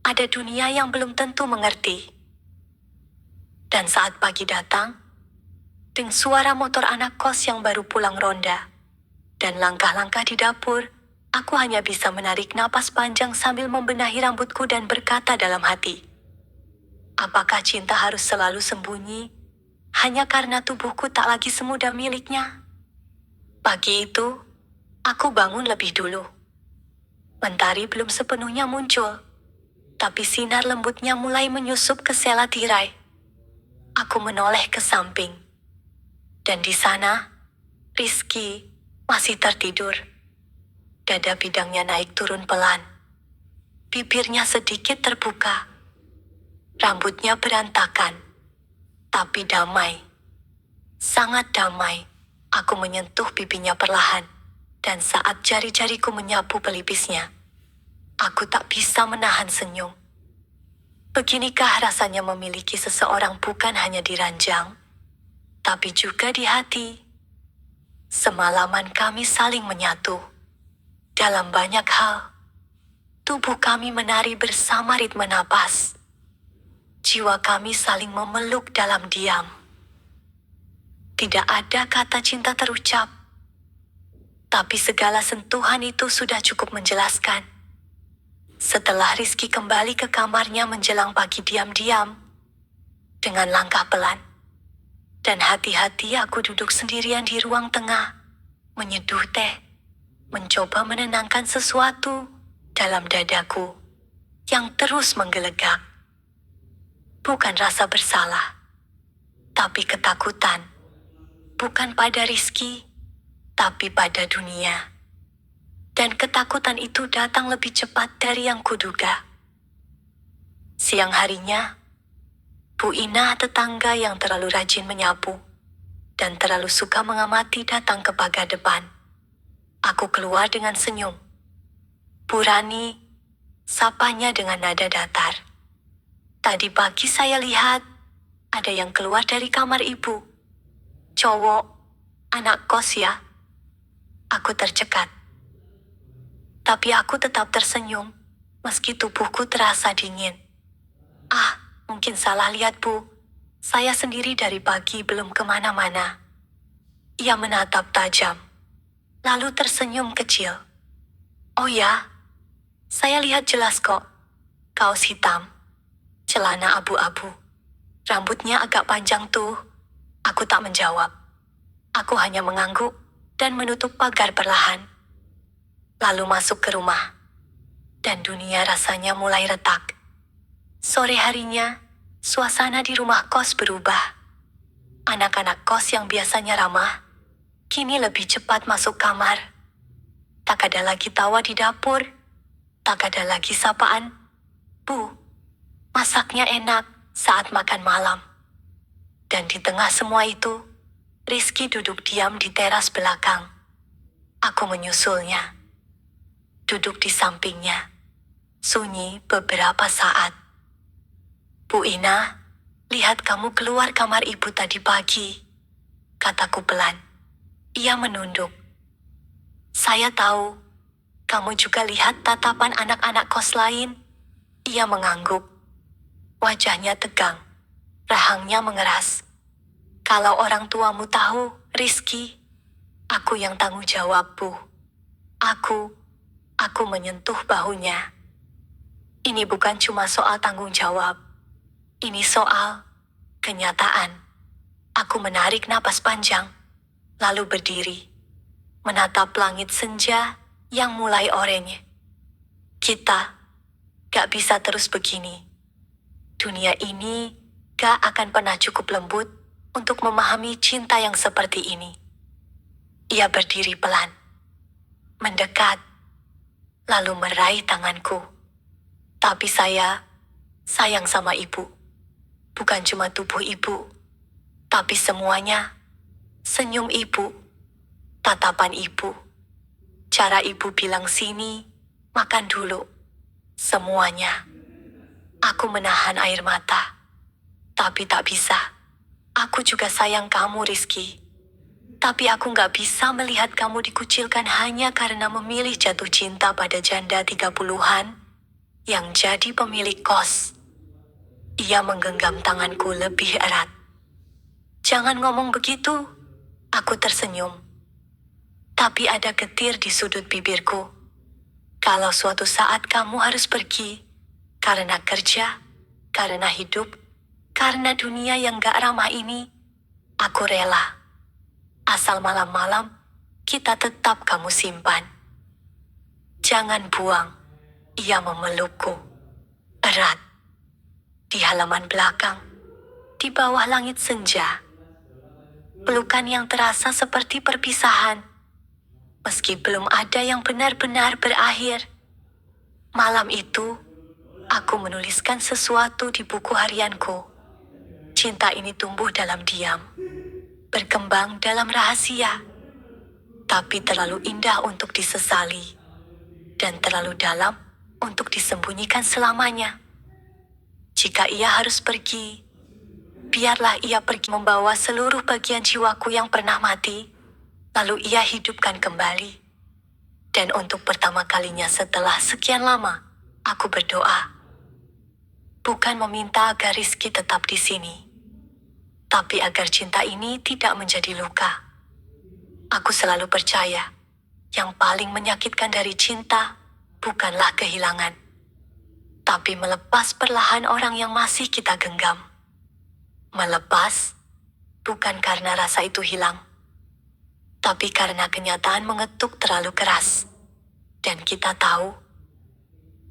ada dunia yang belum tentu mengerti. Dan saat pagi datang, dengan suara motor anak kos yang baru pulang ronda, dan langkah-langkah di dapur, aku hanya bisa menarik napas panjang sambil membenahi rambutku dan berkata dalam hati, apakah cinta harus selalu sembunyi, hanya karena tubuhku tak lagi semudah miliknya. Pagi itu, aku bangun lebih dulu. Mentari belum sepenuhnya muncul, tapi sinar lembutnya mulai menyusup ke sela tirai. Aku menoleh ke samping, dan di sana, Rizky masih tertidur. Dada bidangnya naik turun pelan. Bibirnya sedikit terbuka. Rambutnya berantakan, tapi damai. Sangat damai. Aku menyentuh pipinya perlahan, dan saat jari-jariku menyapu pelipisnya, aku tak bisa menahan senyum. Beginikah rasanya memiliki seseorang bukan hanya di ranjang, tapi juga di hati. Semalaman kami saling menyatu. Dalam banyak hal, tubuh kami menari bersama ritme napas. Jiwa kami saling memeluk dalam diam. Tidak ada kata cinta terucap, tapi segala sentuhan itu sudah cukup menjelaskan. Setelah Rizky kembali ke kamarnya menjelang pagi diam-diam, dengan langkah pelan, dan hati-hati aku duduk sendirian di ruang tengah, menyeduh teh, mencoba menenangkan sesuatu dalam dadaku yang terus menggelegak. Bukan rasa bersalah, tapi ketakutan. Bukan pada Rizky, tapi pada dunia. Dan ketakutan itu datang lebih cepat dari yang kuduga. Siang harinya, Bu Ina tetangga yang terlalu rajin menyapu dan terlalu suka mengamati datang ke pagar depan. Aku keluar dengan senyum. Bu Rani, sapanya dengan nada datar. Tadi pagi saya lihat ada yang keluar dari kamar ibu. Cowok, anak kos ya. Aku tercekat. Tapi aku tetap tersenyum, meski tubuhku terasa dingin. Ah, mungkin salah lihat Bu. Saya sendiri dari pagi belum kemana-mana. Ia menatap tajam, lalu tersenyum kecil. Oh ya, saya lihat jelas kok. Kaos hitam, celana abu-abu. Rambutnya agak panjang tuh. Aku tak menjawab. Aku hanya mengangguk dan menutup pagar perlahan. Lalu masuk ke rumah. Dan dunia rasanya mulai retak. Sore harinya, suasana di rumah kos berubah. Anak-anak kos yang biasanya ramah, kini lebih cepat masuk kamar. Tak ada lagi tawa di dapur. Tak ada lagi sapaan. Bu, masaknya enak saat makan malam. Dan di tengah semua itu, Rizky duduk diam di teras belakang. Aku menyusulnya. Duduk di sampingnya. Sunyi beberapa saat. Bu Ina, lihat kamu keluar kamar ibu tadi pagi, kataku pelan. Ia menunduk. Saya tahu, kamu juga lihat tatapan anak-anak kos lain. Ia mengangguk. Wajahnya tegang. Rahangnya mengeras. Kalau orang tuamu tahu, Rizky, aku yang tanggung jawab, Bu. Aku menyentuh bahunya. Ini bukan cuma soal tanggung jawab. Ini soal kenyataan. Aku menarik napas panjang, lalu berdiri, menatap langit senja yang mulai oranye. Kita gak bisa terus begini. Dunia ini gak akan pernah cukup lembut untuk memahami cinta yang seperti ini. Ia berdiri pelan, mendekat, lalu meraih tanganku. Tapi saya sayang sama ibu. Bukan cuma tubuh ibu, tapi semuanya. Senyum ibu, tatapan ibu, cara ibu bilang sini, makan dulu. Semuanya. Aku menahan air mata. Tapi tak bisa. Aku juga sayang kamu, Rizky. Tapi aku gak bisa melihat kamu dikucilkan hanya karena memilih jatuh cinta pada janda 30-an yang jadi pemilik kos. Ia menggenggam tanganku lebih erat. Jangan ngomong begitu. Aku tersenyum. Tapi ada getir di sudut bibirku. Kalau suatu saat kamu harus pergi, karena kerja, karena hidup, karena dunia yang gak ramah ini, Aku rela. Asal malam-malam, kita tetap kamu simpan. Jangan buang. Ia memelukku. Erat. Di halaman belakang. Di bawah langit senja. Pelukan yang terasa seperti perpisahan. Meski belum ada yang benar-benar berakhir. Malam itu, aku menuliskan sesuatu di buku harianku. Cinta ini tumbuh dalam diam. Berkembang dalam rahasia. Tapi terlalu indah untuk disesali. Dan terlalu dalam untuk disembunyikan selamanya. Jika ia harus pergi, biarlah ia pergi membawa seluruh bagian jiwaku yang pernah mati, lalu ia hidupkan kembali. Dan untuk pertama kalinya setelah sekian lama, aku berdoa. Bukan meminta agar Rizky tetap di sini, tapi agar cinta ini tidak menjadi luka. Aku selalu percaya, yang paling menyakitkan dari cinta bukanlah kehilangan, tapi melepas perlahan orang yang masih kita genggam. Melepas, bukan karena rasa itu hilang, tapi karena kenyataan mengetuk terlalu keras. Dan kita tahu,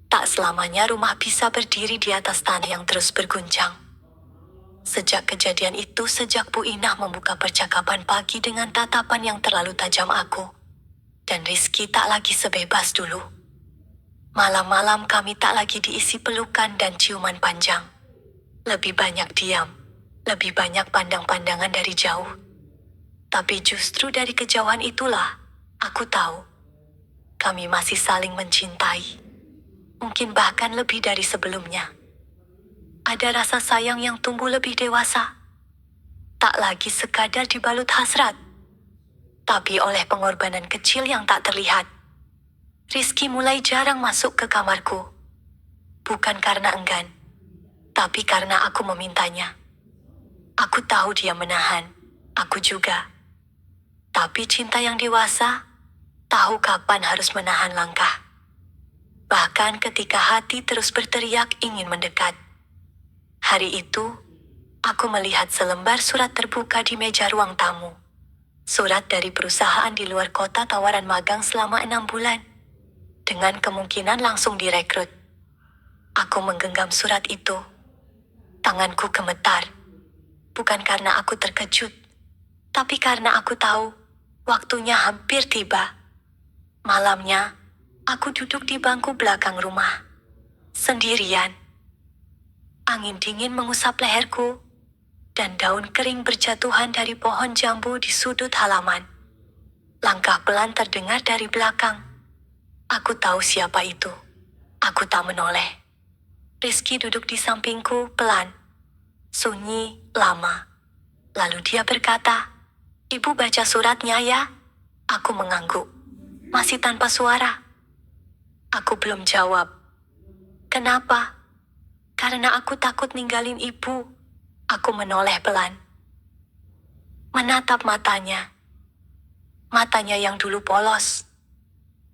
tak selamanya rumah bisa berdiri di atas tanah yang terus berguncang. Sejak kejadian itu, sejak Bu Inah membuka percakapan pagi dengan tatapan yang terlalu tajam aku, dan Rizky tak lagi sebebas dulu. Malam-malam kami tak lagi diisi pelukan dan ciuman panjang. Lebih banyak diam, lebih banyak pandang-pandangan dari jauh. Tapi justru dari kejauhan itulah, aku tahu, kami masih saling mencintai. Mungkin bahkan lebih dari sebelumnya. Ada rasa sayang yang tumbuh lebih dewasa. Tak lagi sekadar dibalut hasrat, tapi oleh pengorbanan kecil yang tak terlihat. Rizky mulai jarang masuk ke kamarku. Bukan karena enggan, tapi karena aku memintanya. Aku tahu dia menahan, aku juga. Tapi cinta yang dewasa, tahu kapan harus menahan langkah. Bahkan ketika hati terus berteriak ingin mendekat. Hari itu, aku melihat selembar surat terbuka di meja ruang tamu. Surat dari perusahaan di luar kota tawaran magang selama 6 bulan. Dengan kemungkinan langsung direkrut. Aku menggenggam surat itu. Tanganku gemetar. Bukan karena aku terkejut, tapi karena aku tahu waktunya hampir tiba. Malamnya, aku duduk di bangku belakang rumah. Sendirian. Angin dingin mengusap leherku, dan daun kering berjatuhan dari pohon jambu di sudut halaman. Langkah pelan terdengar dari belakang. Aku tahu siapa itu. Aku tak menoleh. Rizky duduk di sampingku pelan. Sunyi, lama. Lalu dia berkata, "Ibu baca suratnya ya?" Aku mengangguk. Masih tanpa suara. Aku belum jawab. Kenapa? Karena aku takut ninggalin ibu. Aku menoleh pelan. Menatap matanya. Matanya yang dulu polos.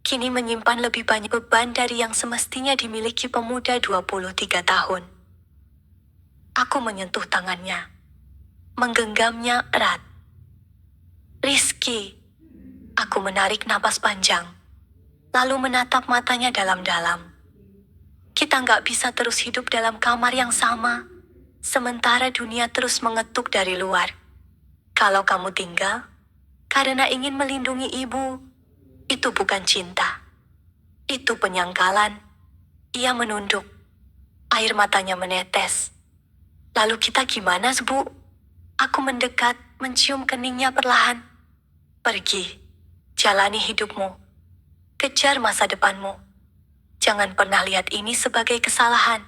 Kini menyimpan lebih banyak beban dari yang semestinya dimiliki pemuda 23 tahun. Aku menyentuh tangannya. Menggenggamnya erat. Rizky. Aku menarik napas panjang. Lalu menatap matanya dalam-dalam. Kita nggak bisa terus hidup dalam kamar yang sama, sementara dunia terus mengetuk dari luar. Kalau kamu tinggal, karena ingin melindungi ibu, itu bukan cinta. Itu penyangkalan. Ia menunduk. Air matanya menetes. Lalu kita gimana, Bu? Aku mendekat, mencium keningnya perlahan. Pergi. Jalani hidupmu. Kejar masa depanmu. Jangan pernah lihat ini sebagai kesalahan,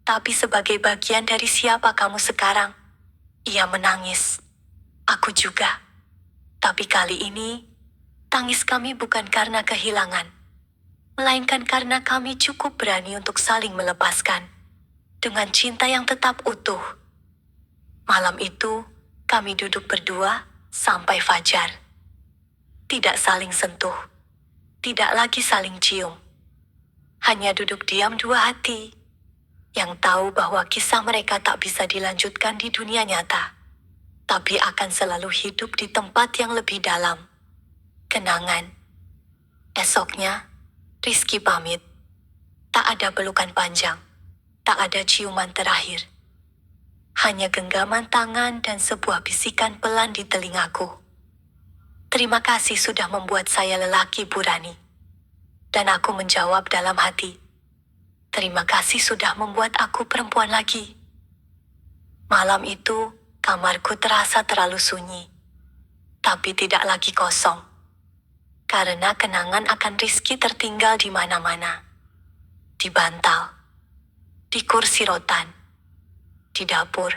tapi sebagai bagian dari siapa kamu sekarang. Ia menangis. Aku juga. Tapi kali ini, tangis kami bukan karena kehilangan, melainkan karena kami cukup berani untuk saling melepaskan, dengan cinta yang tetap utuh. Malam itu, kami duduk berdua sampai fajar. Tidak saling sentuh. Tidak lagi saling cium. Hanya duduk diam dua hati, yang tahu bahwa kisah mereka tak bisa dilanjutkan di dunia nyata. tapi akan selalu hidup di tempat yang lebih dalam. Kenangan. Esoknya, Rizky pamit. Tak ada pelukan panjang, tak ada ciuman terakhir. Hanya genggaman tangan dan sebuah bisikan pelan di telingaku. Terima kasih sudah membuat saya lelaki Burani. Dan aku menjawab dalam hati, terima kasih sudah membuat aku perempuan lagi. Malam itu, kamarku terasa terlalu sunyi. Tapi tidak lagi kosong. Karena kenangan akan Rizky tertinggal di mana-mana. Di bantal, di kursi rotan, di dapur,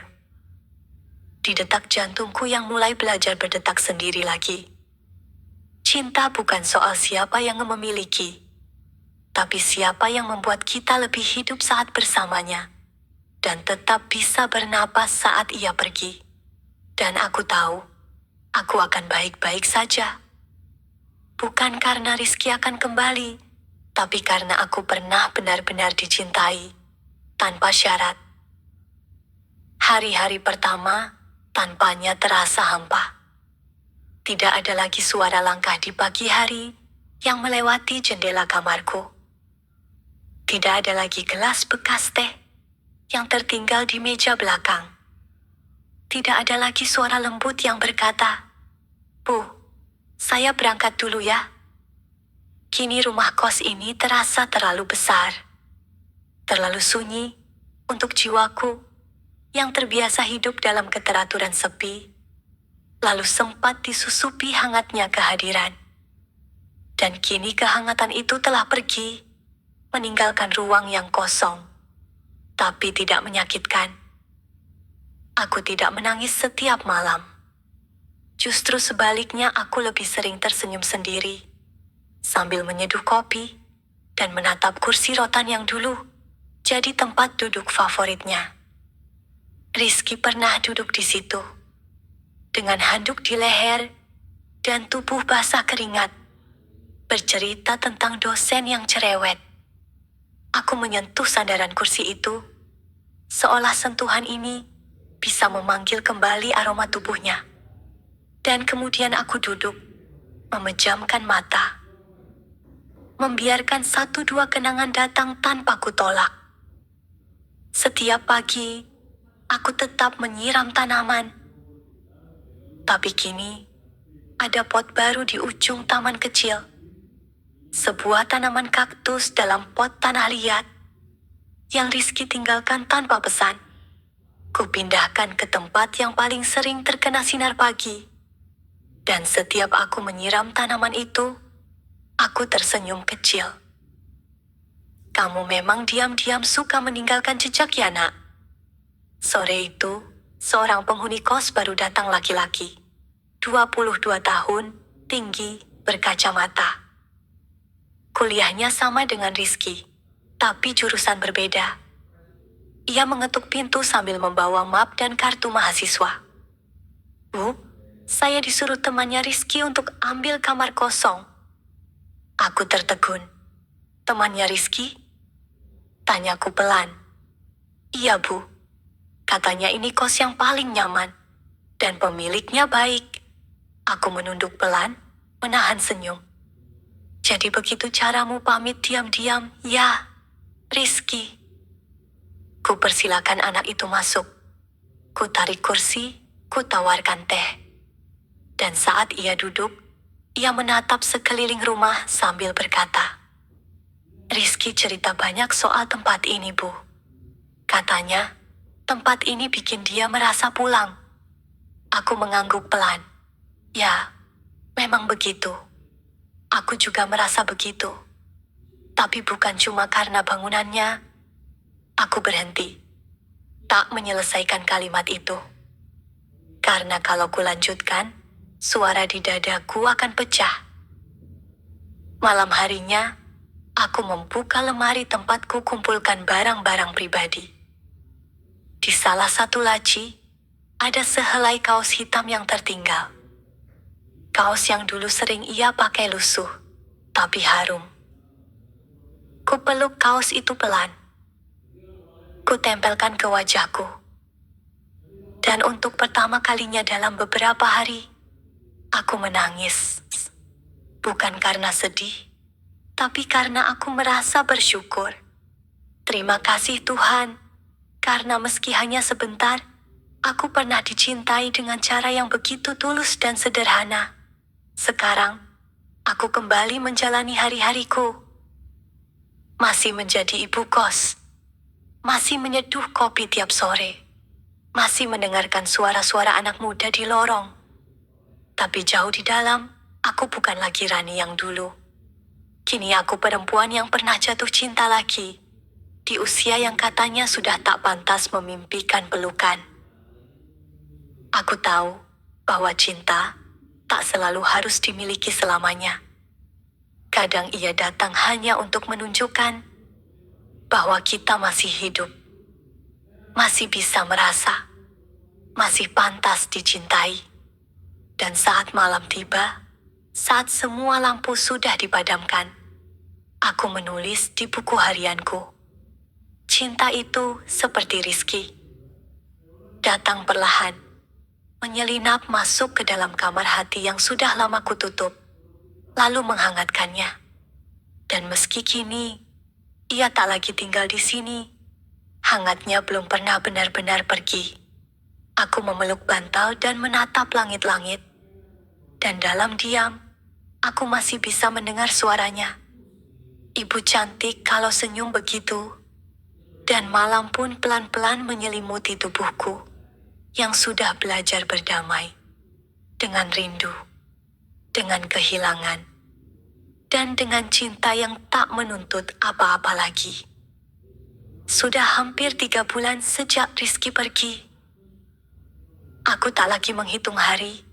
di detak jantungku yang mulai belajar berdetak sendiri lagi. Cinta bukan soal siapa yang memiliki, tapi siapa yang membuat kita lebih hidup saat bersamanya, dan tetap bisa bernapas saat ia pergi. Dan aku tahu, aku akan baik-baik saja. Bukan karena Rizky akan kembali, tapi karena aku pernah benar-benar dicintai, tanpa syarat. Hari-hari pertama, tanpanya terasa hampa. Tidak ada lagi suara langkah di pagi hari yang melewati jendela kamarku. Tidak ada lagi gelas bekas teh yang tertinggal di meja belakang. Tidak ada lagi suara lembut yang berkata, "Bu, saya berangkat dulu ya." Kini rumah kos ini terasa terlalu besar, terlalu sunyi untuk jiwaku yang terbiasa hidup dalam keteraturan sepi, lalu sempat disusupi hangatnya kehadiran. Dan kini kehangatan itu telah pergi, meninggalkan ruang yang kosong, tapi tidak menyakitkan. Aku tidak menangis setiap malam. Justru sebaliknya aku lebih sering tersenyum sendiri, sambil menyeduh kopi, dan menatap kursi rotan yang dulu jadi tempat duduk favoritnya. Rizky pernah duduk di situ, dengan handuk di leher dan tubuh basah keringat, bercerita tentang dosen yang cerewet. Aku menyentuh sandaran kursi itu, seolah sentuhan ini bisa memanggil kembali aroma tubuhnya. Dan kemudian aku duduk, memejamkan mata, membiarkan 1-2 kenangan datang tanpa kutolak. Setiap pagi, aku tetap menyiram tanaman. Tapi kini, ada pot baru di ujung taman kecil. Sebuah tanaman kaktus dalam pot tanah liat yang Rizky tinggalkan tanpa pesan. Kupindahkan ke tempat yang paling sering terkena sinar pagi. Dan setiap aku menyiram tanaman itu, aku tersenyum kecil. Kamu memang diam-diam suka meninggalkan jejak ya, Nak? Sore itu, seorang penghuni kos baru datang, laki-laki. 22 tahun, tinggi, berkacamata. Kuliahnya sama dengan Rizky, tapi jurusan berbeda. Ia mengetuk pintu sambil membawa map dan kartu mahasiswa. "Bu, saya disuruh temannya Rizky untuk ambil kamar kosong." Aku tertegun. "Temannya Rizky?" Tanyaku pelan. "Iya, Bu. Katanya ini kos yang paling nyaman. Dan pemiliknya baik." Aku menunduk pelan, menahan senyum. "Jadi begitu caramu pamit diam-diam, ya, Rizky?" Ku persilakan anak itu masuk. Ku tarik kursi, ku tawarkan teh. Dan saat ia duduk, ia menatap sekeliling rumah sambil berkata, "Rizky cerita banyak soal tempat ini, Bu. Katanya, tempat ini bikin dia merasa pulang." Aku mengangguk pelan. "Ya, memang begitu. Aku juga merasa begitu. Tapi bukan cuma karena bangunannya." Aku berhenti, tak menyelesaikan kalimat itu. Karena kalau kulanjutkan, suara di dadaku akan pecah. Malam harinya, aku membuka lemari tempatku kumpulkan barang-barang pribadi. Di salah satu laci, ada sehelai kaos hitam yang tertinggal. Kaos yang dulu sering ia pakai lusuh, tapi harum. Ku peluk kaos itu pelan. Ku tempelkan ke wajahku. Dan untuk pertama kalinya dalam beberapa hari, aku menangis. Bukan karena sedih, tapi karena aku merasa bersyukur. Terima kasih Tuhan, karena meski hanya sebentar, aku pernah dicintai dengan cara yang begitu tulus dan sederhana. Sekarang, aku kembali menjalani hari-hariku. Masih menjadi ibu kos. Masih menyeduh kopi tiap sore. Masih mendengarkan suara-suara anak muda di lorong. Tapi jauh di dalam, aku bukan lagi Rani yang dulu. Kini aku perempuan yang pernah jatuh cinta lagi. Di usia yang katanya sudah tak pantas memimpikan pelukan. Aku tahu bahwa cinta tak selalu harus dimiliki selamanya. Kadang ia datang hanya untuk menunjukkan bahwa kita masih hidup, masih bisa merasa, masih pantas dicintai. Dan saat malam tiba, saat semua lampu sudah dipadamkan, aku menulis di buku harianku. Cinta itu seperti Rizky. Datang perlahan, menyelinap masuk ke dalam kamar hati yang sudah lama kututup, lalu menghangatkannya. Dan meski kini, ia tak lagi tinggal di sini, hangatnya belum pernah benar-benar pergi. Aku memeluk bantal dan menatap langit-langit. Dan dalam diam, aku masih bisa mendengar suaranya. Ibu cantik kalau senyum begitu. Dan malam pun pelan-pelan menyelimuti tubuhku, yang sudah belajar berdamai dengan rindu, dengan kehilangan, dan dengan cinta yang tak menuntut apa-apa lagi. Sudah hampir 3 bulan sejak Rizky pergi. Aku tak lagi menghitung hari.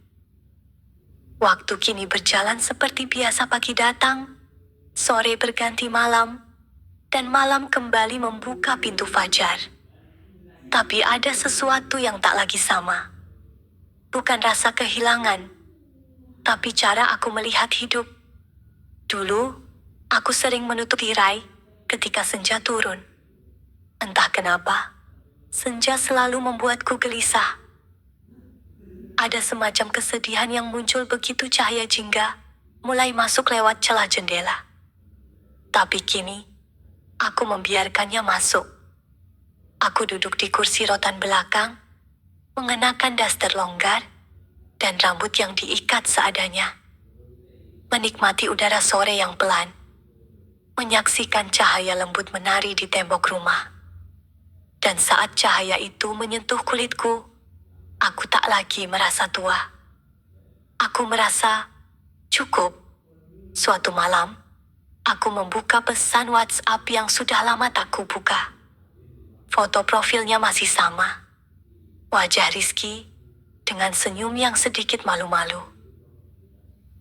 Waktu kini berjalan seperti biasa, pagi datang, sore berganti malam, dan malam kembali membuka pintu fajar. Tapi ada sesuatu yang tak lagi sama. Bukan rasa kehilangan, tapi cara aku melihat hidup. Dulu, aku sering menutup tirai ketika senja turun. Entah kenapa, senja selalu membuatku gelisah. Ada semacam kesedihan yang muncul begitu cahaya jingga mulai masuk lewat celah jendela. Tapi kini, aku membiarkannya masuk. Aku duduk di kursi rotan belakang, mengenakan daster longgar, dan rambut yang diikat seadanya. Menikmati udara sore yang pelan, menyaksikan cahaya lembut menari di tembok rumah. Dan saat cahaya itu menyentuh kulitku, aku tak lagi merasa tua. Aku merasa cukup. Suatu malam, aku membuka pesan WhatsApp yang sudah lama tak kubuka. Foto profilnya masih sama. Wajah Rizky dengan senyum yang sedikit malu-malu.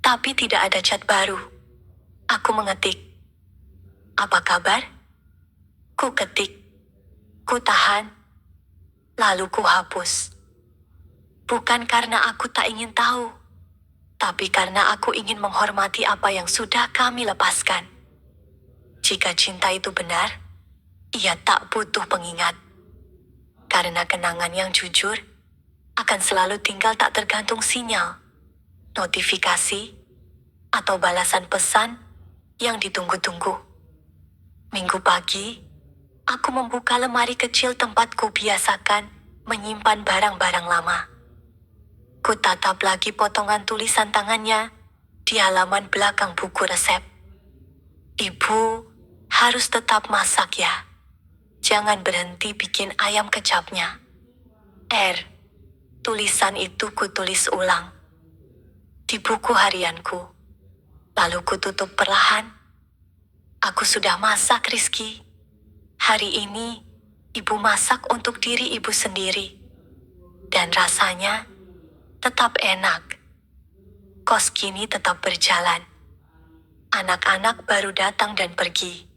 Tapi tidak ada chat baru. Aku mengetik, "Apa kabar?" Ku ketik, ku tahan, lalu ku hapus. Bukan karena aku tak ingin tahu, tapi karena aku ingin menghormati apa yang sudah kami lepaskan. Jika cinta itu benar, ia tak butuh pengingat. Karena kenangan yang jujur akan selalu tinggal tak tergantung sinyal, notifikasi, atau balasan pesan yang ditunggu-tunggu. Minggu pagi, aku membuka lemari kecil tempat ku biasakan menyimpan barang-barang lama. Ku tatap lagi potongan tulisan tangannya di halaman belakang buku resep. "Ibu harus tetap masak ya. Jangan berhenti bikin ayam kecapnya. R." Tulisan itu ku tulis ulang di buku harianku. Lalu ku tutup perlahan. Aku sudah masak, Rizky. Hari ini, ibu masak untuk diri ibu sendiri. Dan rasanya tetap enak. Kos kini tetap berjalan. Anak-anak baru datang dan pergi.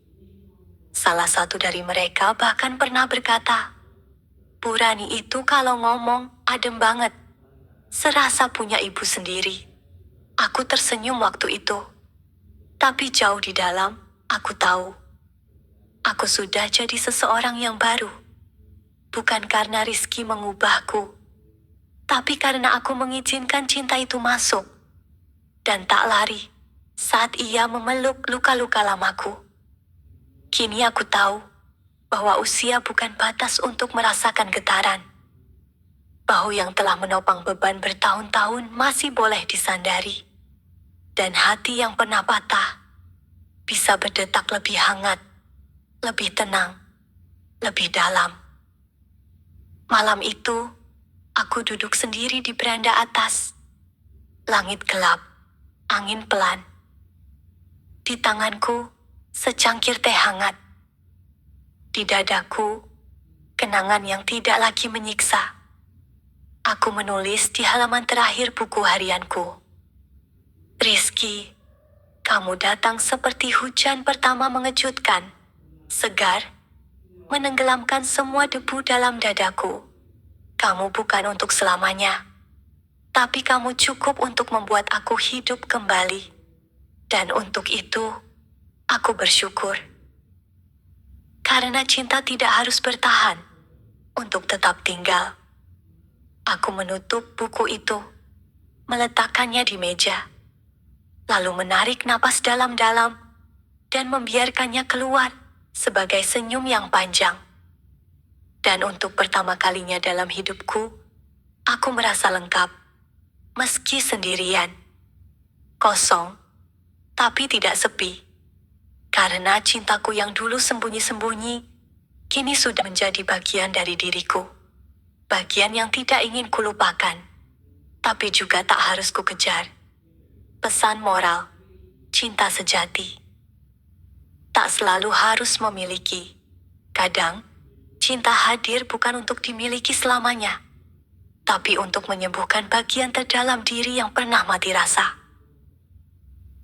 Salah satu dari mereka bahkan pernah berkata, "Bu Rani itu kalau ngomong adem banget. Serasa punya ibu sendiri." Aku tersenyum waktu itu. Tapi jauh di dalam, aku tahu. Aku sudah jadi seseorang yang baru. Bukan karena Rizky mengubahku, Tapi karena aku mengizinkan cinta itu masuk dan tak lari saat ia memeluk luka-luka lamaku. Kini aku tahu bahwa usia bukan batas untuk merasakan getaran. Bahu yang telah menopang beban bertahun-tahun masih boleh disandari. Dan hati yang pernah patah bisa berdetak lebih hangat, lebih tenang, lebih dalam. Malam itu, aku duduk sendiri di beranda atas. Langit gelap, angin pelan. Di tanganku, secangkir teh hangat. Di dadaku, kenangan yang tidak lagi menyiksa. Aku menulis di halaman terakhir buku harianku. Rizky, kamu datang seperti hujan pertama mengejutkan, segar, menenggelamkan semua debu dalam dadaku. Kamu bukan untuk selamanya, tapi kamu cukup untuk membuat aku hidup kembali. Dan untuk itu, aku bersyukur. Karena cinta tidak harus bertahan untuk tetap tinggal. Aku menutup buku itu, meletakkannya di meja, lalu menarik napas dalam-dalam dan membiarkannya keluar sebagai senyum yang panjang. Dan untuk pertama kalinya dalam hidupku, aku merasa lengkap, meski sendirian. Kosong, tapi tidak sepi. Karena cintaku yang dulu sembunyi-sembunyi, kini sudah menjadi bagian dari diriku. Bagian yang tidak ingin kulupakan, tapi juga tak harus kukejar. Pesan moral, cinta sejati tak selalu harus memiliki. Kadang, cinta hadir bukan untuk dimiliki selamanya, tapi untuk menyembuhkan bagian terdalam diri yang pernah mati rasa.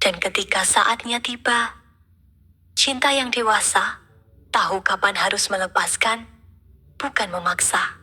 Dan ketika saatnya tiba, cinta yang dewasa tahu kapan harus melepaskan, bukan memaksa.